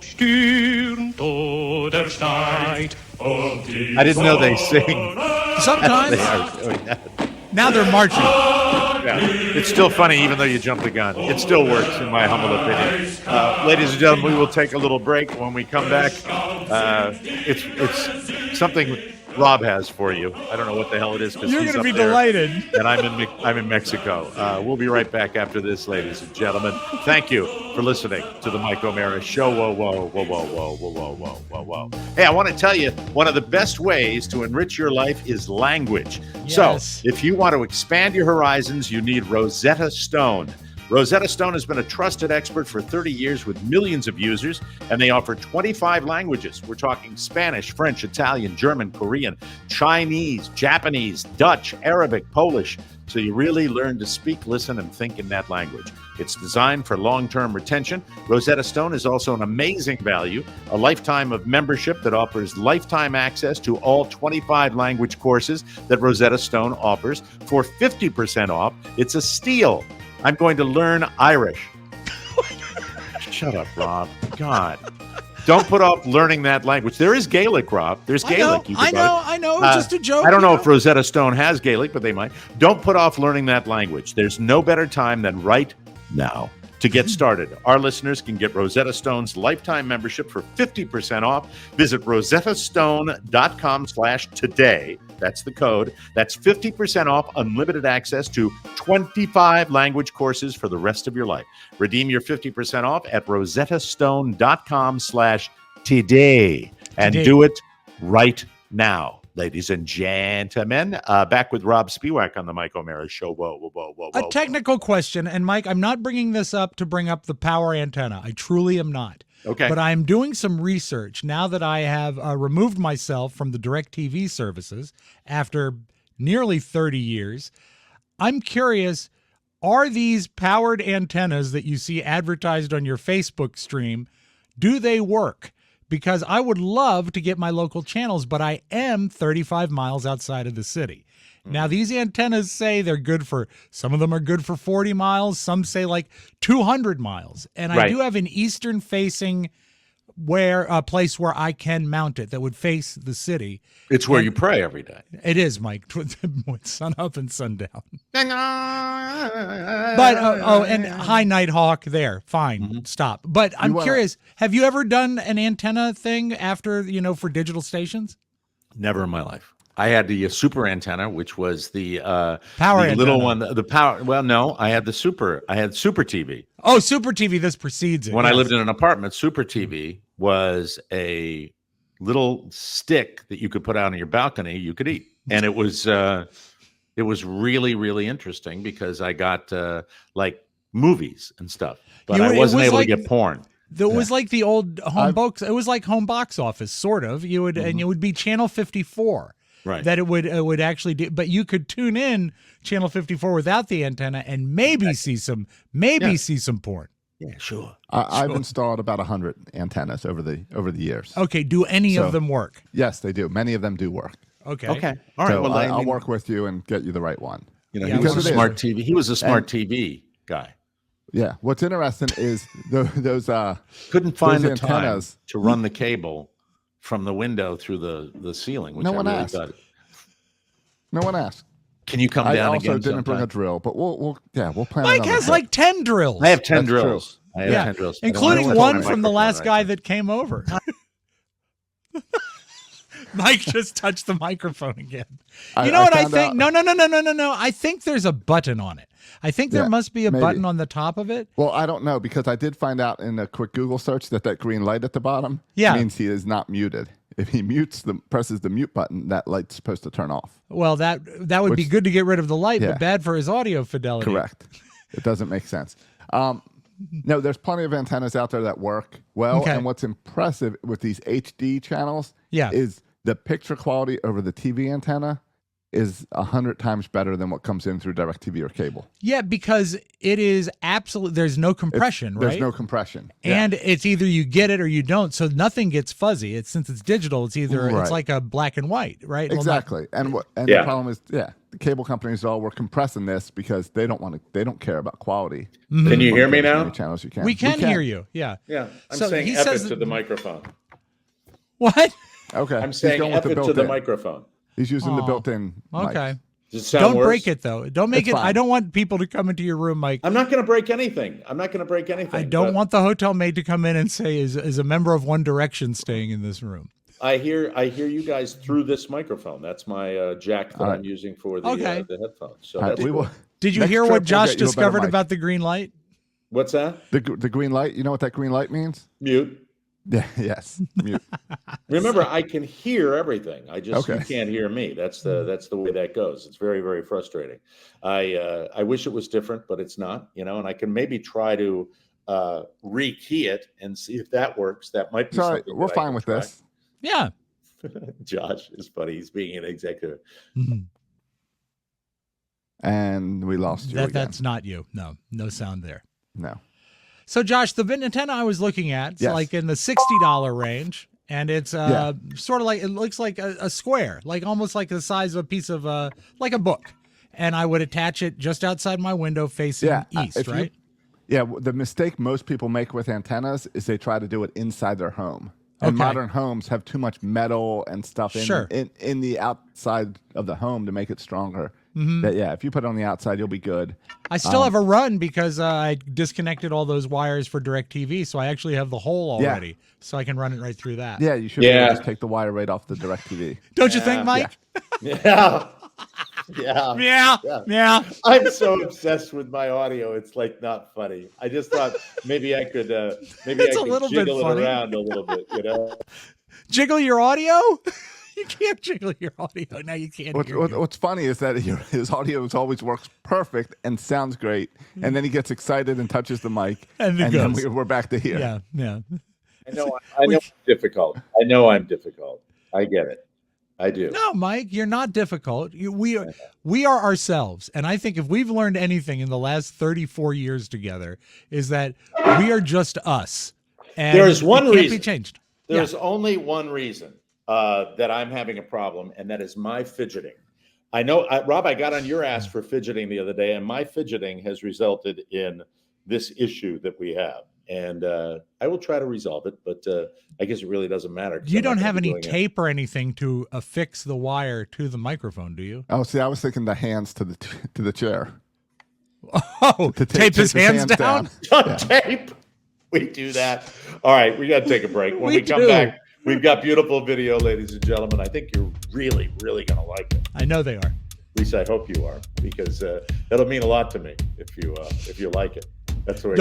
didn't know they sing. Sometimes. They are doing that. Now they're marching. Yeah. It's still funny, even though you jumped the gun. It still works, in my humble opinion. Ladies and gentlemen, we will take a little break. When we come back, it's something Robb has for you. I don't know what the hell it is. You're going to be delighted. And I'm in Mexico. We'll be right back after this, ladies and gentlemen. Thank you for listening to the Mike O'Mara Show. Whoa. Hey, I want to tell you, one of the best ways to enrich your life is language. Yes. So if you want to expand your horizons, you need Rosetta Stone. Rosetta Stone has been a trusted expert for 30 years with millions of users, and they offer 25 languages. We're talking Spanish, French, Italian, German, Korean, Chinese, Japanese, Dutch, Arabic, Polish. So you really learn to speak, listen, and think in that language. It's designed for long-term retention. Rosetta Stone is also an amazing value, a lifetime of membership that offers lifetime access to all 25 language courses that Rosetta Stone offers for 50% off. It's a steal. I'm going to learn Irish. Shut up, Robb. God. Don't put off learning that language. There is Gaelic, Robb. There's Gaelic. I know. It's just a joke. I don't know if Rosetta Stone has Gaelic, but they might. Don't put off learning that language. There's no better time than right now to get started. Our listeners can get Rosetta Stone's lifetime membership for 50% off. Visit rosettastone.com/today. That's the code. That's 50% off unlimited access to 25 language courses for the rest of your life. Redeem your 50% off at rosettastone.com/today and do it right now. Ladies and gentlemen, back with Robb Spiewak on the Mike O'Mara Show. Whoa. A technical question, and Mike, I'm not bringing this up to bring up the power antenna. I truly am not. Okay. But I'm doing some research now that I have removed myself from the DirecTV services after nearly 30 years. I'm curious, are these powered antennas that you see advertised on your Facebook stream, do they work? Because I would love to get my local channels, but I am 35 miles outside of the city. Now, these antennas say they're good for, some of them are good for 40 miles. Some say like 200 miles. And I do have an eastern facing place where I can mount it that would face the city. It's where you pray every day. It is, Mike, sun up and sundown. But, and high Nighthawk there. Fine, stop. But I'm curious, have you ever done an antenna thing after, for digital stations? Never in my life. I had the super antenna, which was the power the little one. The power. Well, no, I had Super TV. Oh, Super TV. This precedes it. When I lived in an apartment, Super TV was a little stick that you could put out on your balcony. You could eat, and it was really, really interesting because I got like movies and stuff, but I wasn't able to get porn. It was like the old home box. It was like home box office, sort of. You would and it would be channel 54. Right. That it would actually do, but you could tune in channel 54 without the antenna and maybe see some porn. Yeah, sure. I've installed about 100 antennas over the years. Okay, do any of them work? Yes, they do. Many of them do work. Okay. All right. So well, I'll work with you and get you the right one. He was a smart TV. He was a smart TV guy. Yeah. What's interesting is those couldn't find those the time antennas to run the cable from the window through the ceiling. Which No one really asked. thought. No one asked. Can you come down again? I also didn't sometime? bring a drill, but we'll plan. Mike has like 10 drills. I have 10 That's drills. true. I have 10 drills, including one from the last guy that came over. Mike just touched the microphone again. You know what I think? No. I think there's a button on it. I think there must be a button on the top of it. Well, I don't know because I did find out in a quick Google search that green light at the bottom means he is not muted. If he presses the mute button, that light's supposed to turn off. Well, that would be good to get rid of the light, but bad for his audio fidelity. Correct. It doesn't make sense. No, there's plenty of antennas out there that work well. Okay. And what's impressive with these HD channels is the picture quality over the TV antenna is 100 times better than what comes in through DirecTV or cable. Yeah, because it is absolute. There's no compression, right? There's no compression. And it's either you get it or you don't. So nothing gets fuzzy. Since it's digital, it's either it's like a black and white, right? Exactly. The problem is, the cable companies all were compressing this because they don't care about quality. Mm-hmm. Can you hear me now? Channels you can. We can hear you. Yeah. Yeah. I'm saying F it to the microphone. What? Okay. I'm saying F it to the microphone. He's using the built-in mic. Okay. Does it sound Don't worse? break it, though. Don't make It's it. fine. I don't want people to come into your room, Mike. I'm not going to break anything. I don't want the hotel maid to come in and say, is a member of One Direction staying in this room? I hear you guys through this microphone. That's my jack that I'm using for the headphones. So that's cool. Did you hear what Josh discovered about the green light? What's that? The green light. You know what that green light means? Mute. Yeah. Yes. Mute. Remember, I can hear everything. You can't hear me. That's the way that goes. It's very, very frustrating. I wish it was different, but it's not. And I can maybe try to rekey it and see if that works. That might be something. We're fine with this. Yeah. Josh is funny. He's being an executive. Mm-hmm. And we lost you. That's not you. No sound there. No. So, Josh, the antenna I was looking at, like in the $60 range, and it's sort of like, it looks like a square, like almost like the size of a piece of like a book. And I would attach it just outside my window facing east, right? The mistake most people make with antennas is they try to do it inside their home. And modern homes have too much metal and stuff in the outside of the home to make it stronger. Mm-hmm. That, if you put it on the outside, you'll be good. I still have a run because I disconnected all those wires for DirecTV, so I actually have the hole already, so I can run it right through that. Yeah, you should be able to just take the wire right off the DirecTV. Don't you think, Mike? Yeah. I'm so obsessed with my audio. It's like not funny. I just thought maybe I could jiggle it around a little bit, Jiggle your audio? You can't jiggle your audio. Now you can't hear you. What's funny is that his audio always works perfect and sounds great, and then he gets excited and touches the mic, and then we're back to here. Yeah. I know I'm difficult. I know I'm difficult. I get it. I do. No, Mike, you're not difficult. We are ourselves. And I think if we've learned anything in the last 34 years together is that we are just us. And there's one reason. Can't be changed. There's only one reason that I'm having a problem, and that is my fidgeting. I know, Rob, I got on your ass for fidgeting the other day, and my fidgeting has resulted in this issue that we have. And I will try to resolve it, but I guess it really doesn't matter. You don't have any tape or anything to affix the wire to the microphone, do you? Oh, see, I was thinking the hands to the chair. Oh, tape his hands down? Tape. We do that. All right, we got to take a break. When we come back, we've got beautiful video, ladies and gentlemen. I think you're really, really going to like it. I know they are. At least I hope you are, because that'll mean a lot to me if you like it. That's the way.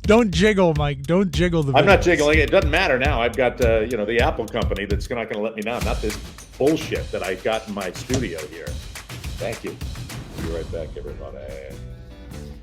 Don't jiggle, Mike. Don't jiggle the videos. I'm not jiggling. It doesn't matter now. I've got the Apple company that's not going to let me down. Not this bullshit that I got in my studio here. Thank you. Be right back, everybody.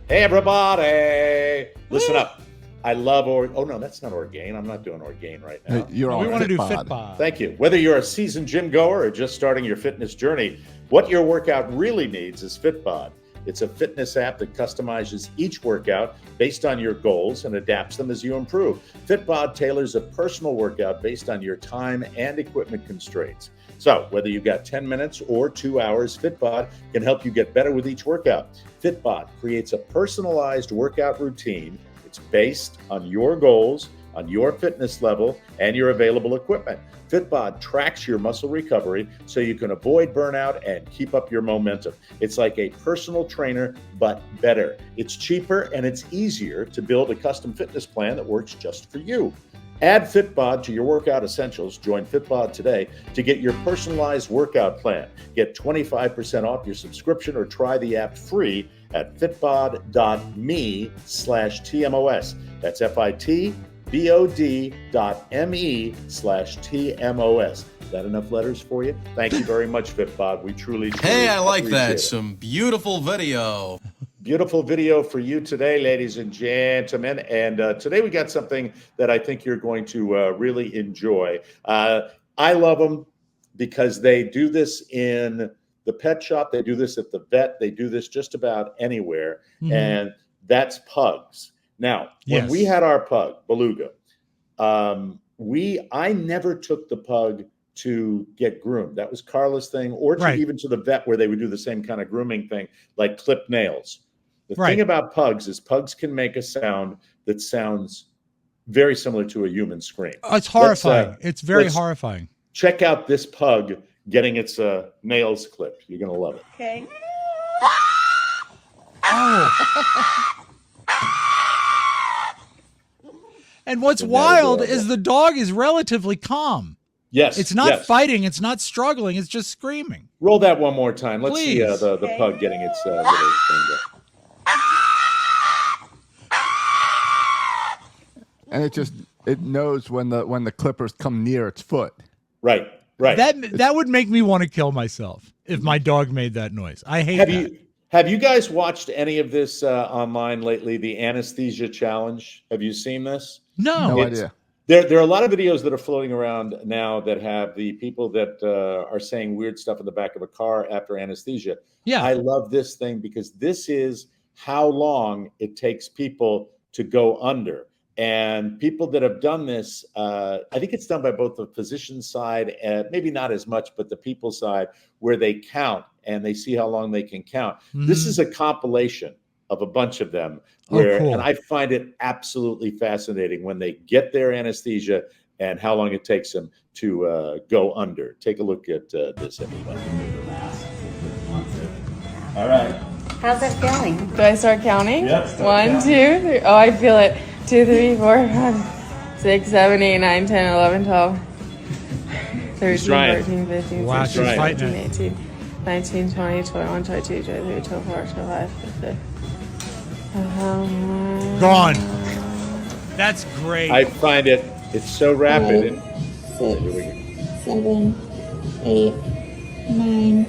Hey, everybody! Listen up. I love oh no, that's not Orgain. I'm not doing Orgain right now. We want to do FitBod. Thank you. Whether you're a seasoned gym goer or just starting your fitness journey, what your workout really needs is FitBod. It's a fitness app that customizes each workout based on your goals and adapts them as you improve. FitBod tailors a personal workout based on your time and equipment constraints. So whether you've got 10 minutes or 2 hours, FitBod can help you get better with each workout. FitBod creates a personalized workout routine. It's based on your goals, on your fitness level, and your available equipment. FitBod tracks your muscle recovery so you can avoid burnout and keep up your momentum. It's like a personal trainer, but better. It's cheaper and it's easier to build a custom fitness plan that works just for you. Add FitBod to your workout essentials. Join FitBod today to get your personalized workout plan. Get 25% off your subscription or try the app free at fitbod.me/TMOS. That's fitbod.me/TMOS. Is that enough letters for you? Thank you very much, FitBod. We truly Hey, I like that. it. Some beautiful video. Beautiful video for you today, ladies and gentlemen. And today we got something that I think you're going to really enjoy. I love them. because they do this in the pet shop, they do this at the vet, they do this just about anywhere, and that's pugs. Now, when we had our pug, Beluga, I never took the pug to get groomed. That was Carla's thing, or even to the vet where they would do the same kind of grooming thing, like clip nails. The thing about pugs is pugs can make a sound that sounds very similar to a human scream. It's horrifying. It's very horrifying. Check out this pug getting its nails clipped. You're going to love it. Okay. And what's wild is the dog is relatively calm. Yes. It's not fighting. It's not struggling. It's just screaming. Roll that one more time. Let's see Please. the pug getting its little finger. And it knows when the clippers come near its foot. Right. That would make me want to kill myself if my dog made that noise. I hate that. Have you guys watched any of this online lately? The anesthesia challenge. Have you seen this? No idea. There are a lot of videos that are floating around now that have the people that are saying weird stuff in the back of a car after anesthesia. Yeah. I love this thing because this is how long it takes people to go under. And people that have done this, I think it's done by both the physician side and maybe not as much, but the people side, where they count and they see how long they can count. This is a compilation of a bunch of them where, and I find it absolutely fascinating when they get their anesthesia and how long it takes them to go under. Take a look at this, everybody. All right. How's that feeling? Do I start counting? Yep. 1, 2, 3. Oh, I feel it. 2, 3, 4, 5, 6, 7, 8, 9, 10, 11, 12, 13, 14, 15, wow, 16, she's 17, 18, 19, 20, 21, 22, 23, 24, 25, 26. Gone. That's great. I find it's so rapid. 5, 6, 7, 8, 9,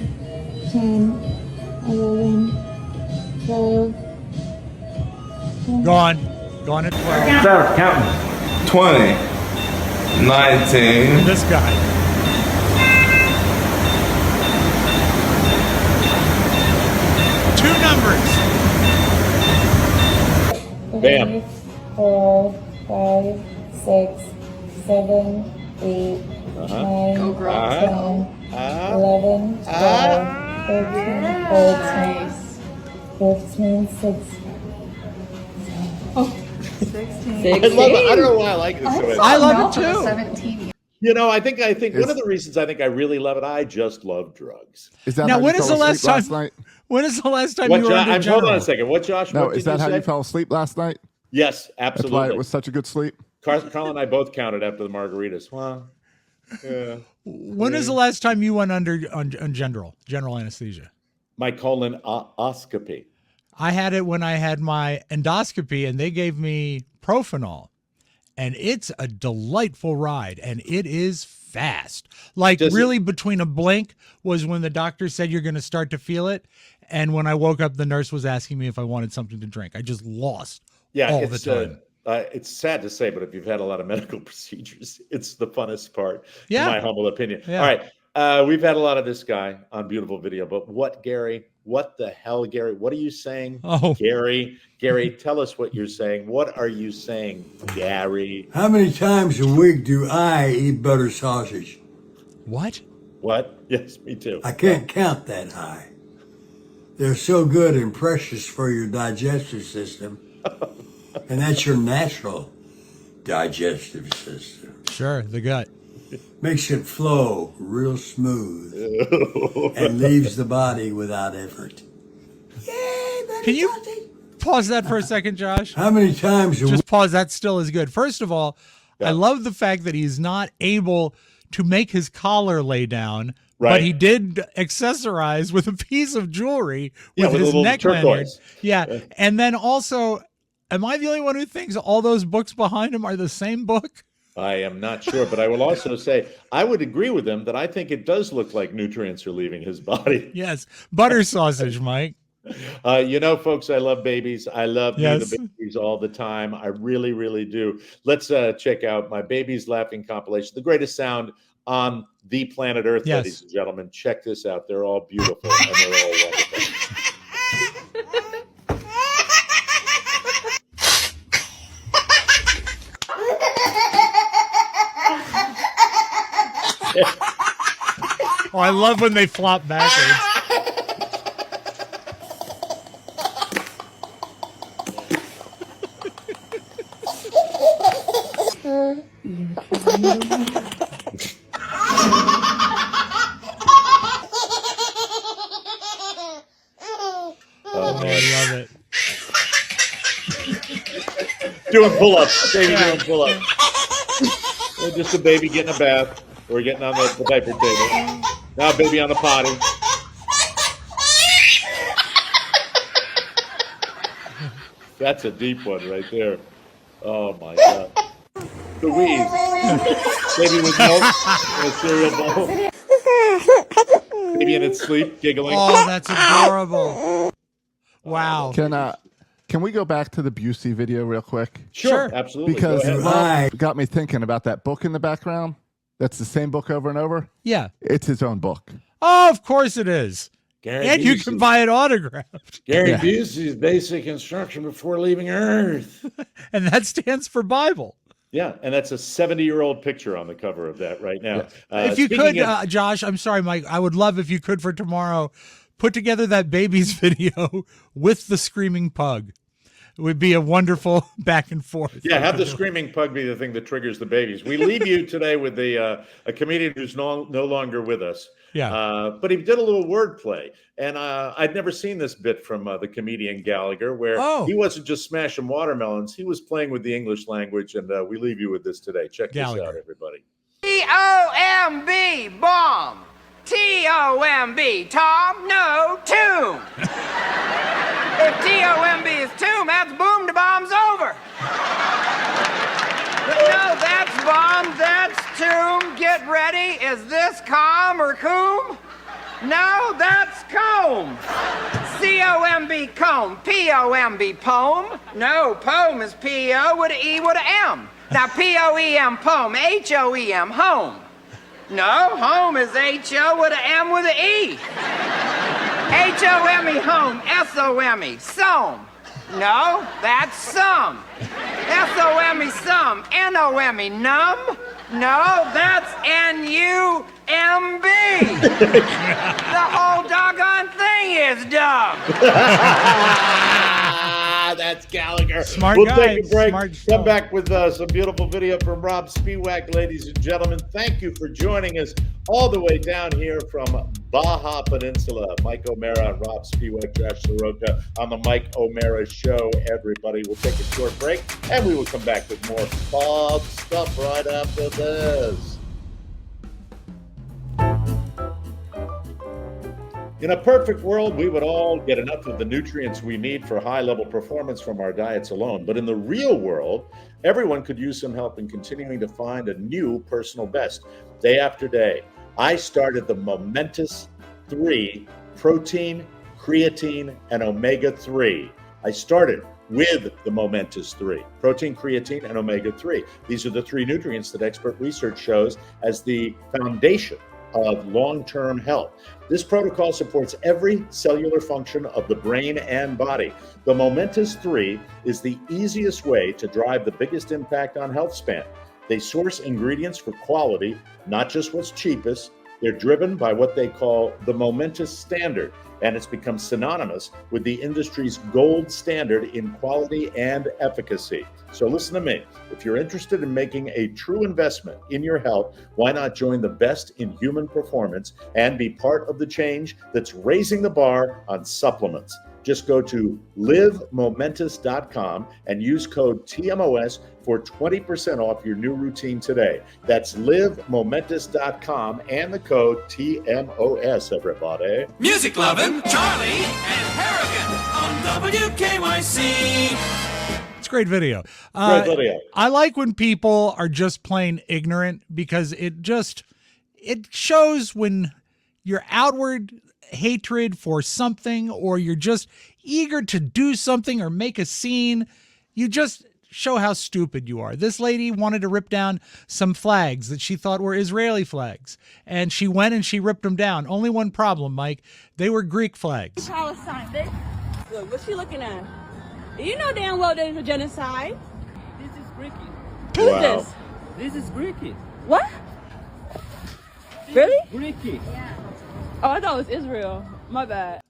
10, 11, 12. Gone at 12. Start counting. 20, 19. This guy. Two numbers. Bam. 4, 5, 6, 7, 8, 9, 10, 11, 12, 13, 14, 15, 16. I love it. I don't know why I like this so much. I love it too. 17. You know, I think one of the reasons I think I really love it, I just love drugs. Is that Now, how when you is fell the last asleep last time? night? When is the last time What, you were under hold general? on a second. What, Josh? No, what is did that how say? you fell asleep last night? Yes, That's absolutely. why it was such a good sleep. Carl and I both counted after the margaritas. Well, yeah. When is the last time you went under on general anesthesia? My colonoscopy. I had it when I had my endoscopy, and they gave me Propanol, and it's a delightful ride, and it is fast. Like really between a blink was when the doctor said you're going to start to feel it, and when I woke up, the nurse was asking me if I wanted something to drink. I just lost all the time. It's sad to say, but if you've had a lot of medical procedures, it's the funnest part, Yeah. in my humble opinion. Yeah. All right. We've had a lot of this guy on Beautiful Video, but what, Gary? What the hell, Gary? What are you saying? Oh. Gary, tell us what you're saying. What are you saying, Gary? How many times a week do I eat butter sausage? What? What? Yes, me too. I can't count that high. They're so good and precious for your digestive system. And that's your natural digestive system. Sure, the gut. Makes it flow real smooth and leaves the body without effort. Can you pause that for a second, Josh? How many times? Just pause. That still is good. First of all, I love the fact that he's not able to make his collar lay down, but he did accessorize with a piece of jewelry with his neck lanyard. Yeah, and then also, am I the only one who thinks all those books behind him are the same book? I am not sure, but I will also say I would agree with him that I think it does look like nutrients are leaving his body. Yes, butter sausage, Mike. You know, folks, I love babies. I love the babies all the time. I really, really do. Let's check out my Babies Laughing compilation, the greatest sound on the planet Earth, Yes. ladies and gentlemen. Check this out. They're all beautiful and they're all wonderful. Oh, I love when they flop backwards. Oh, I love it. Doing pull-ups. Baby doing pull-ups. Or just a baby getting a bath. Or getting on the diaper table. Now baby on the potty. That's a deep one right there. Oh, my God. Louise. Baby with milk in a cereal bowl. Baby in its sleep, giggling. Oh, that's adorable. Wow. Can we go back to the Busey video real quick? Sure. Absolutely. Because Go ahead. Rob got me thinking about that book in the background. That's the same book over and over. Yeah. It's his own book. Oh, of course it is. Gary And you Busey. can buy it autographed. Gary Busey's basic instruction before leaving Earth. And that stands for Bible. Yeah, and that's a 70-year-old picture on the cover of that right now. If you could, speaking of- Josh, I'm sorry, Mike, I would love if you could for tomorrow put together that baby's video with the screaming pug. It would be a wonderful back and forth. Yeah, have the screaming pug be the thing that triggers the babies. We leave you today with a comedian who's no longer with us. Yeah. But he did a little wordplay. And I'd never seen this bit from the comedian Gallagher, where he wasn't just smashing watermelons. He was playing with the English language. And we leave you with this today. Check this out, everybody. T-O-M-B, bomb. T-O-M-B, Tom, no, tomb. If T-O-M-B is tomb, that's boom, the bomb's over. But no, that's bomb, that's tomb. Get ready. Is this calm or coom? No, that's comb. C-O-M-B, comb. P-O-M-B, poem. No, poem is P-O with an E with an M. Now, P-O-E-M, poem. H-O-E-M, home. No, home is H-O with an M with an E. H-O-M-E, home. S-O-M-E, some. No, that's some. S-O-M-E, some. N-O-M-E, numb. No, that's N-U-M-B. The whole doggone thing is dumb. That's Gallagher. Smart we'll guy. take a break. Smart Come back with some beautiful video from Robb Spiewak, ladies and gentlemen. Thank you for joining us all the way down here from Baja Peninsula. Mike O'Mara and Robb Spiewak, Josh Soroka on the Mike O'Mara Show. Everybody, we'll take a short break, and we will come back with more fog stuff right after this. In a perfect world, we would all get enough of the nutrients we need for high-level performance from our diets alone. But in the real world, everyone could use some help in continuing to find a new personal best day after day. I started the Momentous 3 protein, creatine, and omega-3. I started with the Momentous 3, protein, creatine, and omega-3. These are the three nutrients that expert research shows as the foundation of long-term health. This protocol supports every cellular function of the brain and body. The Momentous 3 is the easiest way to drive the biggest impact on health span. They source ingredients for quality, not just what's cheapest. They're driven by what they call the Momentous Standard, and it's become synonymous with the industry's gold standard in quality and efficacy. So listen to me. If you're interested in making a true investment in your health, why not join the best in human performance and be part of the change that's raising the bar on supplements? Just go to livemomentous.com and use code TMOS for 20% off your new routine today. That's livemomentous.com and the code TMOS, everybody. Music loving Charlie and Harrigan on WKYC. It's a great video. Great video. I like when people are just plain ignorant because it shows when your outward hatred for something or you're just eager to do something or make a scene, you just show how stupid you are. This lady wanted to rip down some flags that she thought were Israeli flags, and she went and she ripped them down. Only one problem, Mike. They were Greek flags. Palestine. Look, what's she looking at? You know damn well there's a genocide. This is Greeky. Who's this? This is Greeky. What? Really? Greeky. Yeah. Oh, I thought it was Israel. My bad.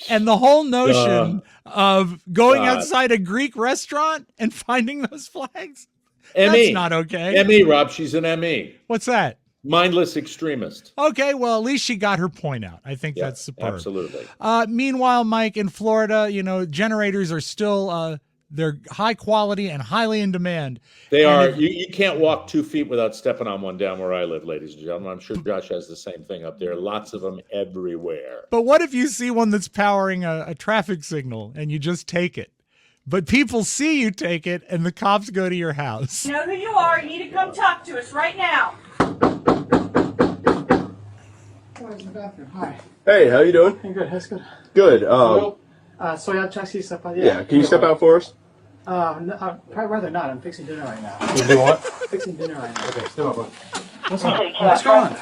And the whole notion of going outside a Greek restaurant and finding those flags, that's not okay. ME, Rob, she's an ME. What's that? Mindless extremist. Okay, well, at least she got her point out. I think that's superb. Absolutely. Meanwhile, Mike, in Florida, generators are still they're high quality and highly in demand. They are. You can't walk 2 feet without stepping on one down where I live, ladies and gentlemen. I'm sure Josh has the same thing up there. Lots of them everywhere. But what if you see one that's powering a traffic signal and you just take it? But people see you take it and the cops go to your house. You know who you are. You need to come talk to us right now. Hi. Hey, how you doing? I'm good. That's good. Good. Yeah, can you step out for us? No, I'd rather not. I'm fixing dinner right now. You do what? Fixing dinner right now. Okay, step up. What's going on?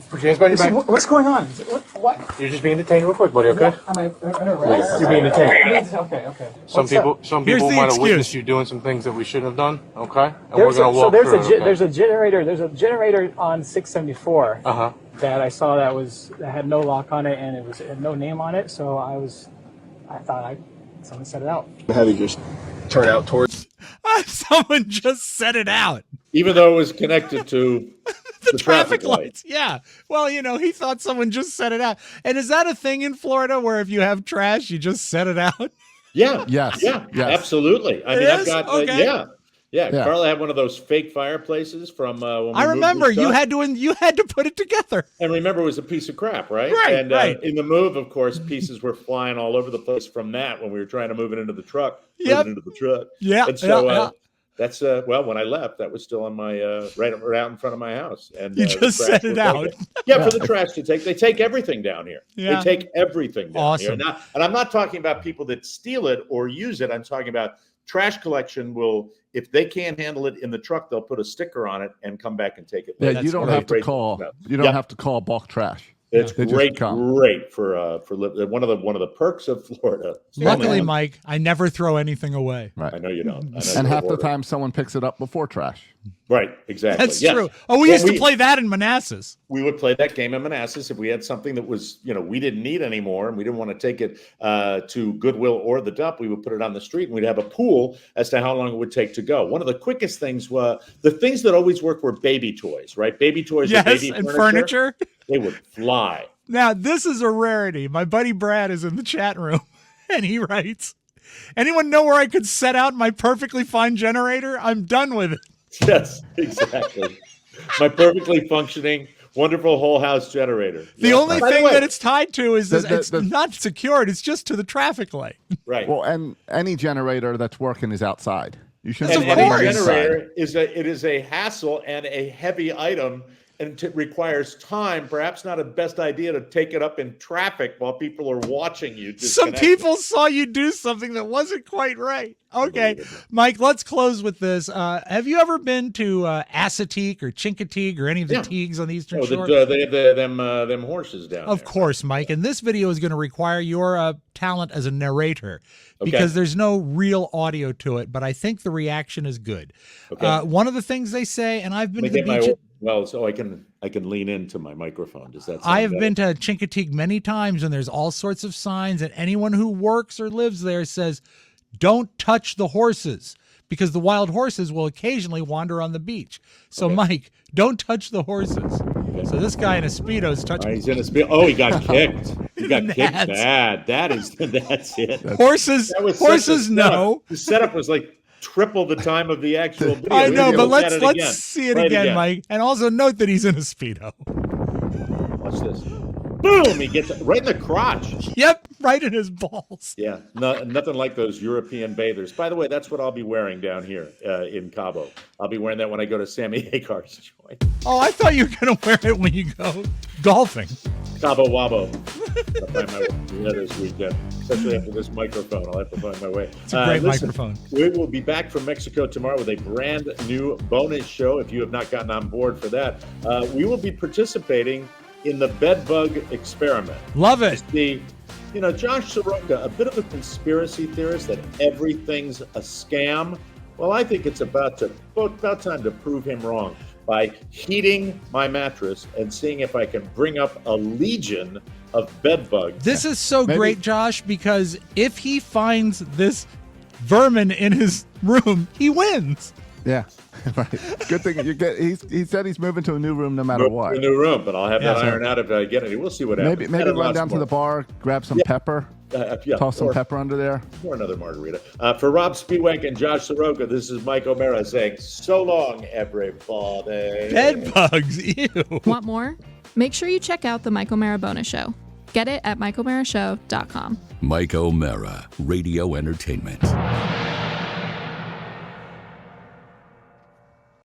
Put your hands behind your back. What's going on? What? You're just being detained real quick, buddy, okay? Am I under arrest? You're being detained. Okay. Some people might have witnessed you doing some things that we shouldn't have done, okay? And There's we're going to walk through it, okay? There's a generator on 674 that I saw that had no lock on it and it had no name on it, so I thought someone set it out. Have you just turn out towards... Someone just set it out. Even though it was connected to the traffic lights. Yeah. Well, he thought someone just set it out. And is that a thing in Florida where if you have trash, you just set it out? Yeah. Yes. Yeah. Absolutely. I mean, I've got okay. Yeah, Carla had one of those fake fireplaces from when we I remember moved you had to put it together. And remember, it was a piece of crap, right? Right. And in the move, of course, pieces were flying all over the place from that when we were trying to move it into the truck. Yep. Yeah. And so that's when I left, that was still on my right out in front of my house. And you just set it out. Yeah, for the trash to take. They take everything down here. Yeah. They take everything down Awesome. here. And I'm not talking about people that steal it or use it. I'm talking about trash collection will, if they can't handle it in the truck, they'll put a sticker on it and come back and take it. Yeah, you don't have to call. You don't have to call bulk trash. It's great for one of the perks of Florida. Luckily, Mike, I never throw anything away. Right. I know you don't. And half the time, someone picks it up before trash. Right, exactly. That's true. Oh, we used to play that in Manassas. We would play that game in Manassas if we had something that was, we didn't need anymore and we didn't want to take it to Goodwill or the dump. We would put it on the street and we'd have a pool as to how long it would take to go. One of the quickest things the things that always work were baby toys, right? Baby toys or baby furniture. They would fly. Now, this is a rarity. My buddy Brad is in the chat room and he writes, anyone know where I could set out my perfectly fine generator? I'm done with it. Yes, exactly. My perfectly functioning, wonderful whole house generator. The only thing that it's tied to is it's not secured. It's just to the traffic light. Right. Well, and any generator that's working is outside. You should. And any generator is a hassle and a heavy item. And it requires time. Perhaps not a best idea to take it up in traffic while people are watching you. Some people saw you do something that wasn't quite right. Okay, Mike, let's close with this. Have you ever been to Assateague or Chincoteague or any of the Teagues on the Eastern Shore? They have them horses down there. Of course, Mike. And this video is going to require your talent as a narrator because there's no real audio to it, but I think the reaction is good. Okay. One of the things they say, and I've been to the beach. So I can lean into my microphone. Does that sound I have better? been to Chincoteague many times, and there's all sorts of signs, and anyone who works or lives there says, don't touch the horses, because the wild horses will occasionally wander on the beach. So, Mike, don't touch the horses. Okay. So this guy in a Speedo is touching. He's in a Speedo. Oh, he got kicked. He got kicked bad. That's it. Horses, no. The setup was like triple the time of the actual video. I know, but let's see it again, Mike. And also note that he's in a Speedo. Watch this. Boom! He gets it right in the crotch. Yep, right in his balls. Yeah, nothing like those European bathers. By the way, that's what I'll be wearing down here in Cabo. I'll be wearing that when I go to Sammy Hagar's joint. Oh, I thought you were going to wear it when you go golfing. Cabo Wabo. find my way this weekend, especially after this microphone. I'll have to find my way. It's a great microphone. We will be back from Mexico tomorrow with a brand new bonus show. If you have not gotten on board for that, we will be participating in the bedbug experiment. Love it. Josh Soroka, a bit of a conspiracy theorist that everything's a scam. Well, I think it's about time to prove him wrong by heating my mattress and seeing if I can bring up a legion of bed bugs. This is so great, Josh, because if he finds this vermin in his room, he wins. Yeah, right. Good thing he said he's moving to a new room no matter what. A new room, but I'll have that ironed out if I get it. We'll see what happens. Maybe run down to the bar, grab some pepper. Toss some pepper under there. Or another margarita. For Robb Spiewak and Josh Soroka, this is Mike O'Mara saying, so long, everybody. Bed bugs, ew. Want more? Make sure you check out the Mike O'Mara bonus show. Get it at MikeO'MaraShow.com. Mike O'Mara, Radio Entertainment.